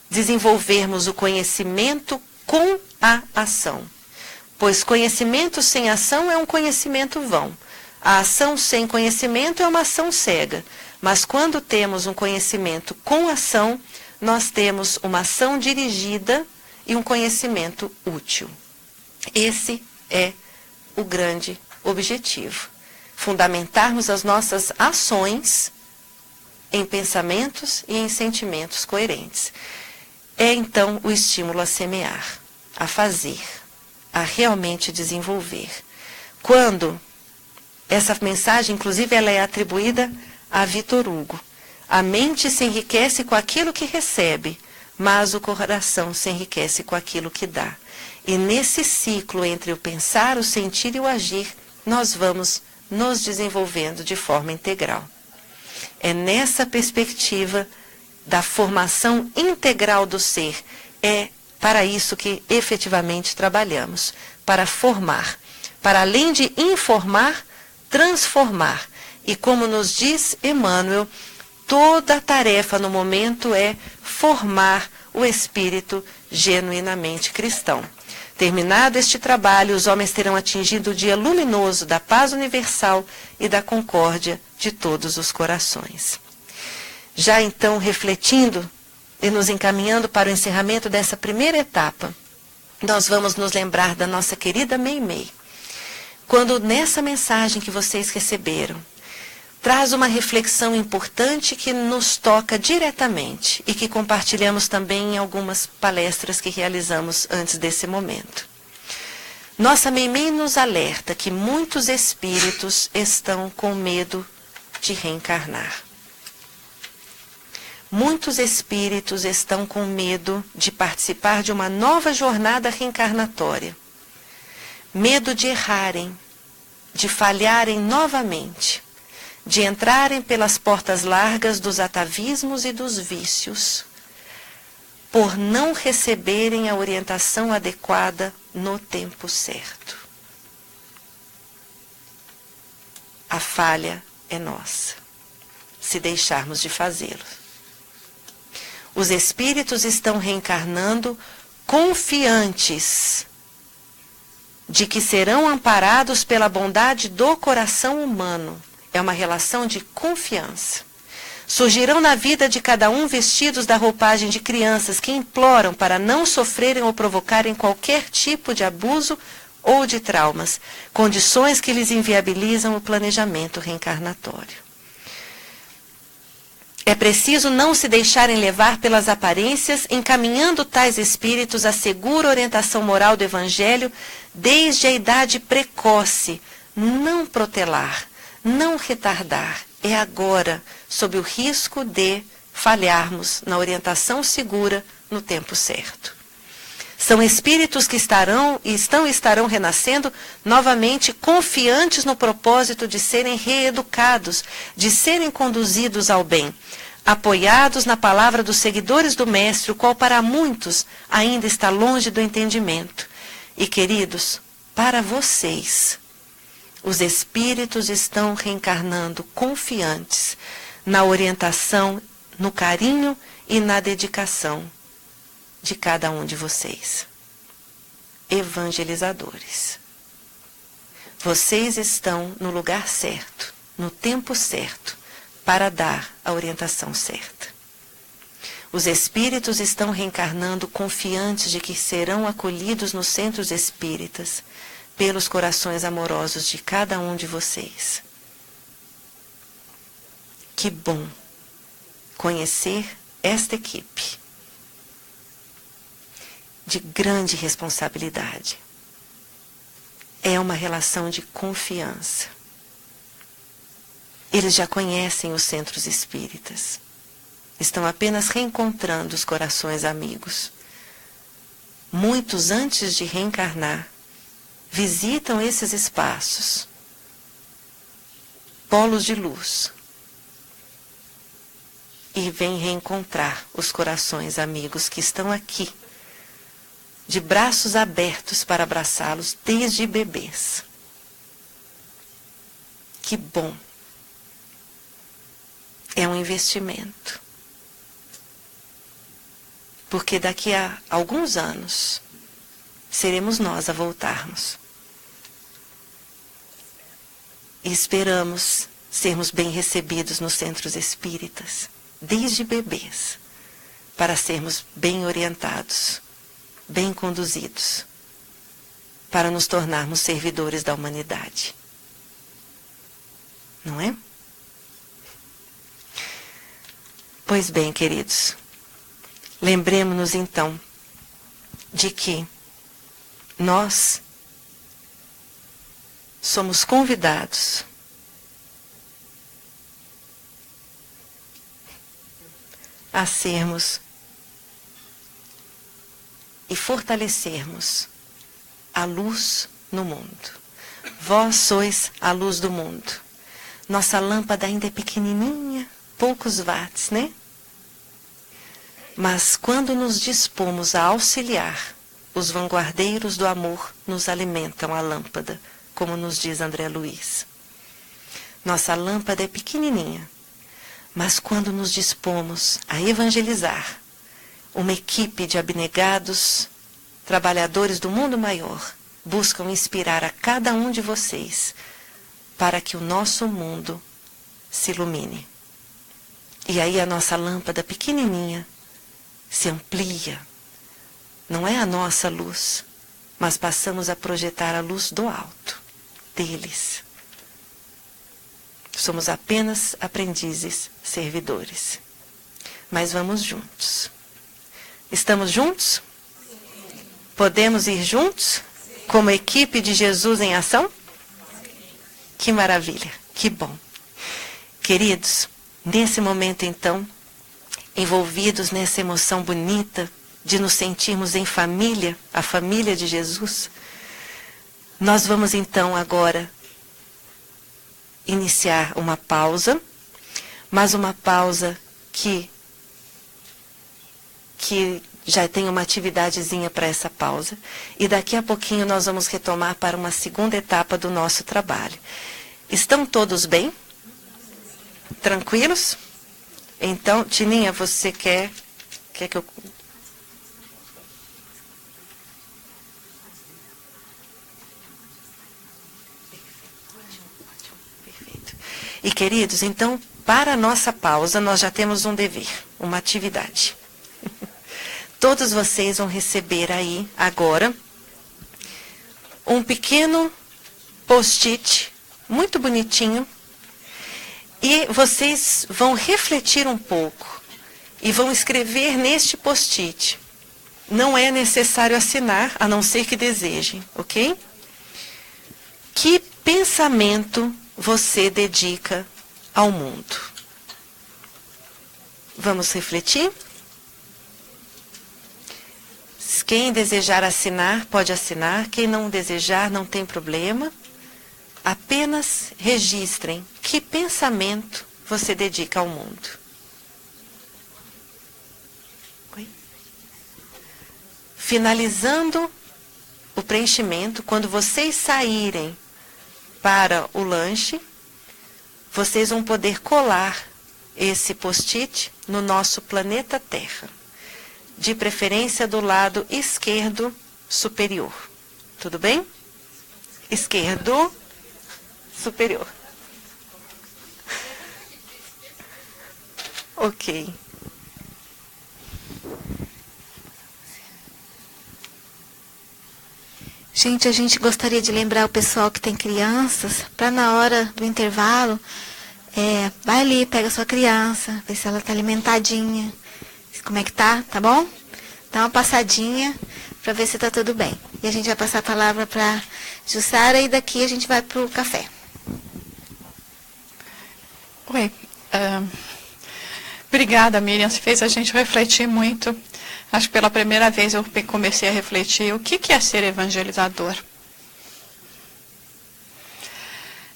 desenvolvermos o conhecimento com a ação. Pois conhecimento sem ação é um conhecimento vão. A ação sem conhecimento é uma ação cega. Mas quando temos um conhecimento com ação, nós temos uma ação dirigida e um conhecimento útil. Esse é o grande objetivo. Fundamentarmos as nossas ações em pensamentos e em sentimentos coerentes. É então o estímulo a semear, a fazer, a realmente desenvolver. Quando essa mensagem, inclusive, ela é atribuída a Vitor Hugo. A mente se enriquece com aquilo que recebe, mas o coração se enriquece com aquilo que dá. E nesse ciclo entre o pensar, o sentir e o agir, nós vamos nos desenvolvendo de forma integral. É nessa perspectiva da formação integral do ser, é para isso que efetivamente trabalhamos, para formar, para além de informar, transformar. E como nos diz Emmanuel, toda a tarefa no momento é formar o espírito genuinamente cristão. Terminado este trabalho, os homens terão atingido o dia luminoso da paz universal e da concórdia de todos os corações. Já então, refletindo e nos encaminhando para o encerramento dessa primeira etapa, nós vamos nos lembrar da nossa querida Meimei. Quando nessa mensagem que vocês receberam, traz uma reflexão importante que nos toca diretamente e que compartilhamos também em algumas palestras que realizamos antes desse momento. Nossa Meimei nos alerta que muitos espíritos estão com medo de reencarnar. Muitos espíritos estão com medo de participar de uma nova jornada reencarnatória. Medo de errarem, de falharem novamente, de entrarem pelas portas largas dos atavismos e dos vícios, por não receberem a orientação adequada no tempo certo. A falha é nossa, se deixarmos de fazê-lo. Os espíritos estão reencarnando confiantes de que serão amparados pela bondade do coração humano. É uma relação de confiança. Surgirão na vida de cada um vestidos da roupagem de crianças que imploram para não sofrerem ou provocarem qualquer tipo de abuso ou de traumas, condições que lhes inviabilizam o planejamento reencarnatório. É preciso não se deixarem levar pelas aparências, encaminhando tais espíritos à segura orientação moral do Evangelho desde a idade precoce, não protelar, não retardar. É agora, sob o risco de falharmos na orientação segura no tempo certo. São espíritos que estarão renascendo novamente confiantes no propósito de serem reeducados, de serem conduzidos ao bem, apoiados na palavra dos seguidores do Mestre, o qual para muitos ainda está longe do entendimento. E, queridos, para vocês, os espíritos estão reencarnando confiantes na orientação, no carinho e na dedicação de cada um de vocês. Evangelizadores. Vocês estão no lugar certo, no tempo certo, para dar a orientação certa. Os espíritos estão reencarnando confiantes de que serão acolhidos nos centros espíritas pelos corações amorosos de cada um de vocês. Que bom conhecer esta equipe de grande responsabilidade. É uma relação de confiança. Eles já conhecem os centros espíritas. Estão apenas reencontrando os corações amigos. Muitos, antes de reencarnar, visitam esses espaços, polos de luz, e vêm reencontrar os corações amigos que estão aqui, de braços abertos para abraçá-los desde bebês. Que bom! É um investimento. Porque daqui a alguns anos, seremos nós a voltarmos. E esperamos sermos bem recebidos nos centros espíritas, desde bebês, para sermos bem orientados, bem conduzidos, para nos tornarmos servidores da humanidade. Não é? Pois bem, queridos, lembremos-nos então de que nós somos convidados a sermos e fortalecermos a luz no mundo. Vós sois a luz do mundo. Nossa lâmpada ainda é pequenininha, poucos watts, né? Mas quando nos dispomos a auxiliar, os vanguardeiros do amor nos alimentam a lâmpada, como nos diz André Luiz. Nossa lâmpada é pequenininha, mas quando nos dispomos a evangelizar, uma equipe de abnegados, trabalhadores do mundo maior, buscam inspirar a cada um de vocês para que o nosso mundo se ilumine. E aí a nossa lâmpada pequenininha se amplia. Não é a nossa luz, mas passamos a projetar a luz do alto, deles. Somos apenas aprendizes, servidores. Mas vamos juntos. Estamos juntos? Podemos ir juntos? como equipe de Jesus em ação? Que maravilha, que bom. Queridos, nesse momento então, envolvidos nessa emoção bonita de nos sentirmos em família, a família de Jesus, nós vamos então agora iniciar uma pausa, mas uma pausa que já tem uma atividadezinha para essa pausa. E daqui a pouquinho nós vamos retomar para uma segunda etapa do nosso trabalho. Estão todos bem? Tranquilos? Então, Tininha, você quer que eu... Perfeito. E, queridos, então, para a nossa pausa, nós já temos um dever, uma atividade. Todos vocês vão receber aí, agora, um pequeno post-it, muito bonitinho, e vocês vão refletir um pouco e vão escrever neste post-it. Não é necessário assinar, a não ser que desejem, ok? Que pensamento você dedica ao mundo? Vamos refletir? Quem desejar assinar, pode assinar. Quem não desejar, não tem problema. Apenas registrem que pensamento você dedica ao mundo. Oi? Finalizando o preenchimento, quando vocês saírem para o lanche, vocês vão poder colar esse post-it no nosso planeta Terra. De preferência do lado esquerdo superior. Tudo bem? Esquerdo superior. Ok. Gente, a gente gostaria de lembrar o pessoal que tem crianças, para na hora do intervalo, vai ali, pega a sua criança, vê se ela está alimentadinha. Como é que tá bom? Dá uma passadinha para ver se tá tudo bem. E a gente vai passar a palavra para Jussara e daqui a gente vai pro café. Oi. Obrigada, Miriam. Você fez a gente refletir muito. Acho que pela primeira vez eu comecei a refletir o que é ser evangelizador.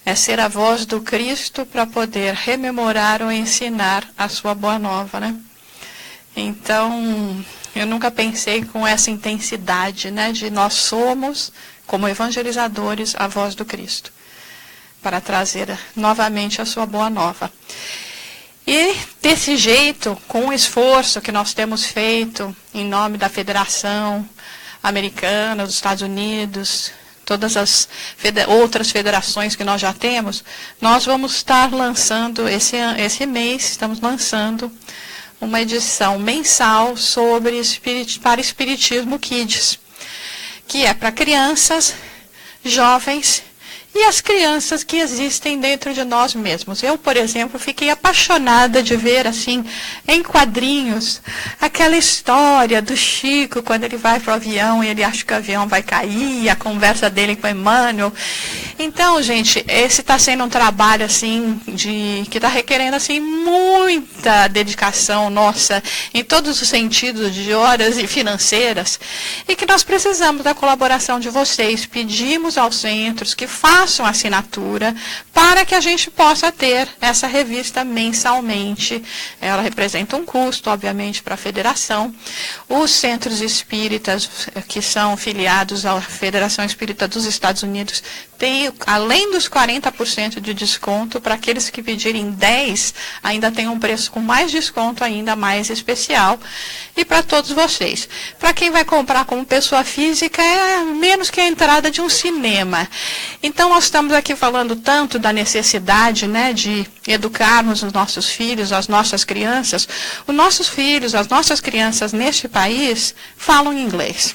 É ser a voz do Cristo para poder rememorar ou ensinar a sua boa nova, né? Então, eu nunca pensei com essa intensidade, né, de nós somos, como evangelizadores, a voz do Cristo, para trazer novamente a sua boa nova. E desse jeito, com o esforço que nós temos feito em nome da Federação Americana, dos Estados Unidos, todas as outras federações que nós já temos, nós vamos estar lançando, esse mês, estamos lançando uma edição mensal sobre para Espiritismo Kids, que é para crianças, jovens e as crianças que existem dentro de nós mesmos. Eu, por exemplo, fiquei apaixonada de ver, assim, em quadrinhos, aquela história do Chico, quando ele vai para o avião e ele acha que o avião vai cair, a conversa dele com Emmanuel. Então, gente, esse está sendo um trabalho, assim, que está requerendo, assim, muita dedicação nossa, em todos os sentidos, de horas e financeiras, e que nós precisamos da colaboração de vocês. Pedimos aos centros que façam assinatura para que a gente possa ter essa revista mensalmente. Ela representa um custo, obviamente, para a federação. Os centros espíritas que são filiados à Federação Espírita dos Estados Unidos têm, além dos 40% de desconto, para aqueles que pedirem 10, ainda tem um preço com mais desconto, ainda mais especial. E para todos vocês. Para quem vai comprar como pessoa física, é menos que a entrada de um cinema. Então, nós estamos aqui falando tanto da necessidade, né, de educarmos os nossos filhos, as nossas crianças. Os nossos filhos, as nossas crianças neste país falam inglês.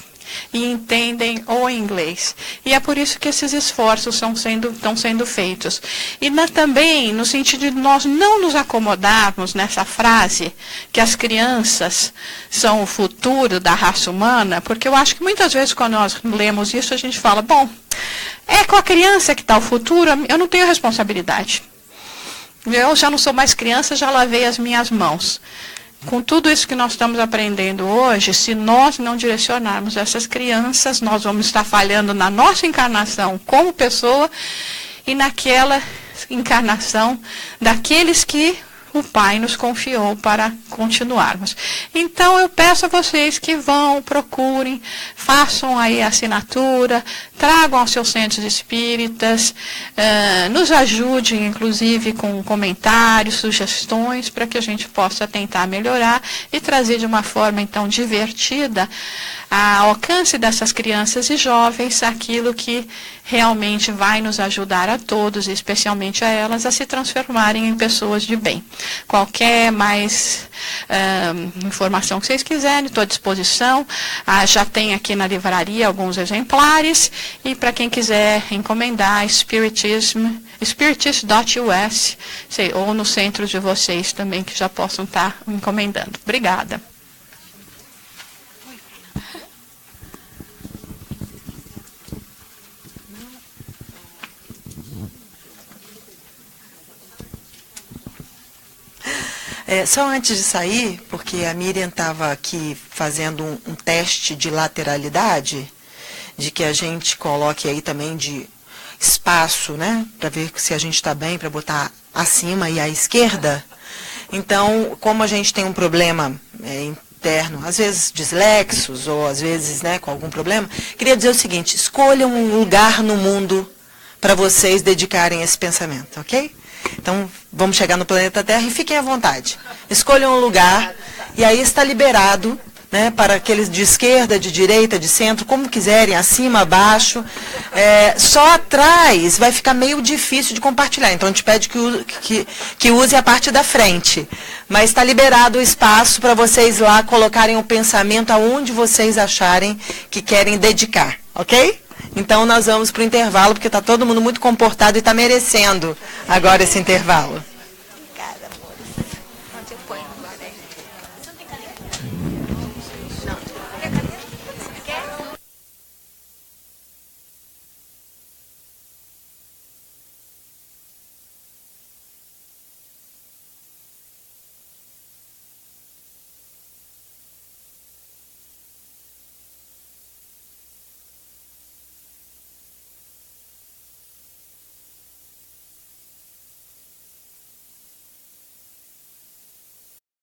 e entendem o inglês. E é por isso que esses esforços estão sendo feitos. E também no sentido de nós não nos acomodarmos nessa frase que as crianças são o futuro da raça humana, porque eu acho que muitas vezes quando nós lemos isso a gente fala, bom, é com a criança que está o futuro, eu não tenho responsabilidade. Eu já não sou mais criança, já lavei as minhas mãos. Com tudo isso que nós estamos aprendendo hoje, se nós não direcionarmos essas crianças, nós vamos estar falhando na nossa encarnação como pessoa e naquela encarnação daqueles que o Pai nos confiou para continuarmos. Então, eu peço a vocês que vão, procurem, façam aí a assinatura, tragam aos seus centros espíritas, nos ajudem, inclusive, com comentários, sugestões, para que a gente possa tentar melhorar e trazer de uma forma, então, divertida, ao alcance dessas crianças e jovens, aquilo que realmente vai nos ajudar a todos, e especialmente a elas, a se transformarem em pessoas de bem. Qualquer mais informação que vocês quiserem, estou à disposição. Já tem aqui na livraria alguns exemplares, e para quem quiser encomendar, spiritist.us, ou no centro de vocês também, que já possam estar encomendando. Obrigada. Só antes de sair, porque a Miriam estava aqui fazendo um teste de lateralidade, de que a gente coloque aí também de espaço, né, para ver se a gente está bem, para botar acima e à esquerda. Então, como a gente tem um problema interno, às vezes dislexos, ou às vezes, né, com algum problema, queria dizer o seguinte: escolham um lugar no mundo para vocês dedicarem esse pensamento, ok? Então, vamos chegar no planeta Terra e fiquem à vontade. Escolham um lugar, e aí está liberado, né, para aqueles de esquerda, de direita, de centro, como quiserem, acima, abaixo. Só atrás vai ficar meio difícil de compartilhar, então a gente pede que use a parte da frente. Mas está liberado o espaço para vocês lá colocarem o pensamento aonde vocês acharem que querem dedicar, ok? Então, nós vamos para o intervalo, porque está todo mundo muito comportado e está merecendo agora esse intervalo.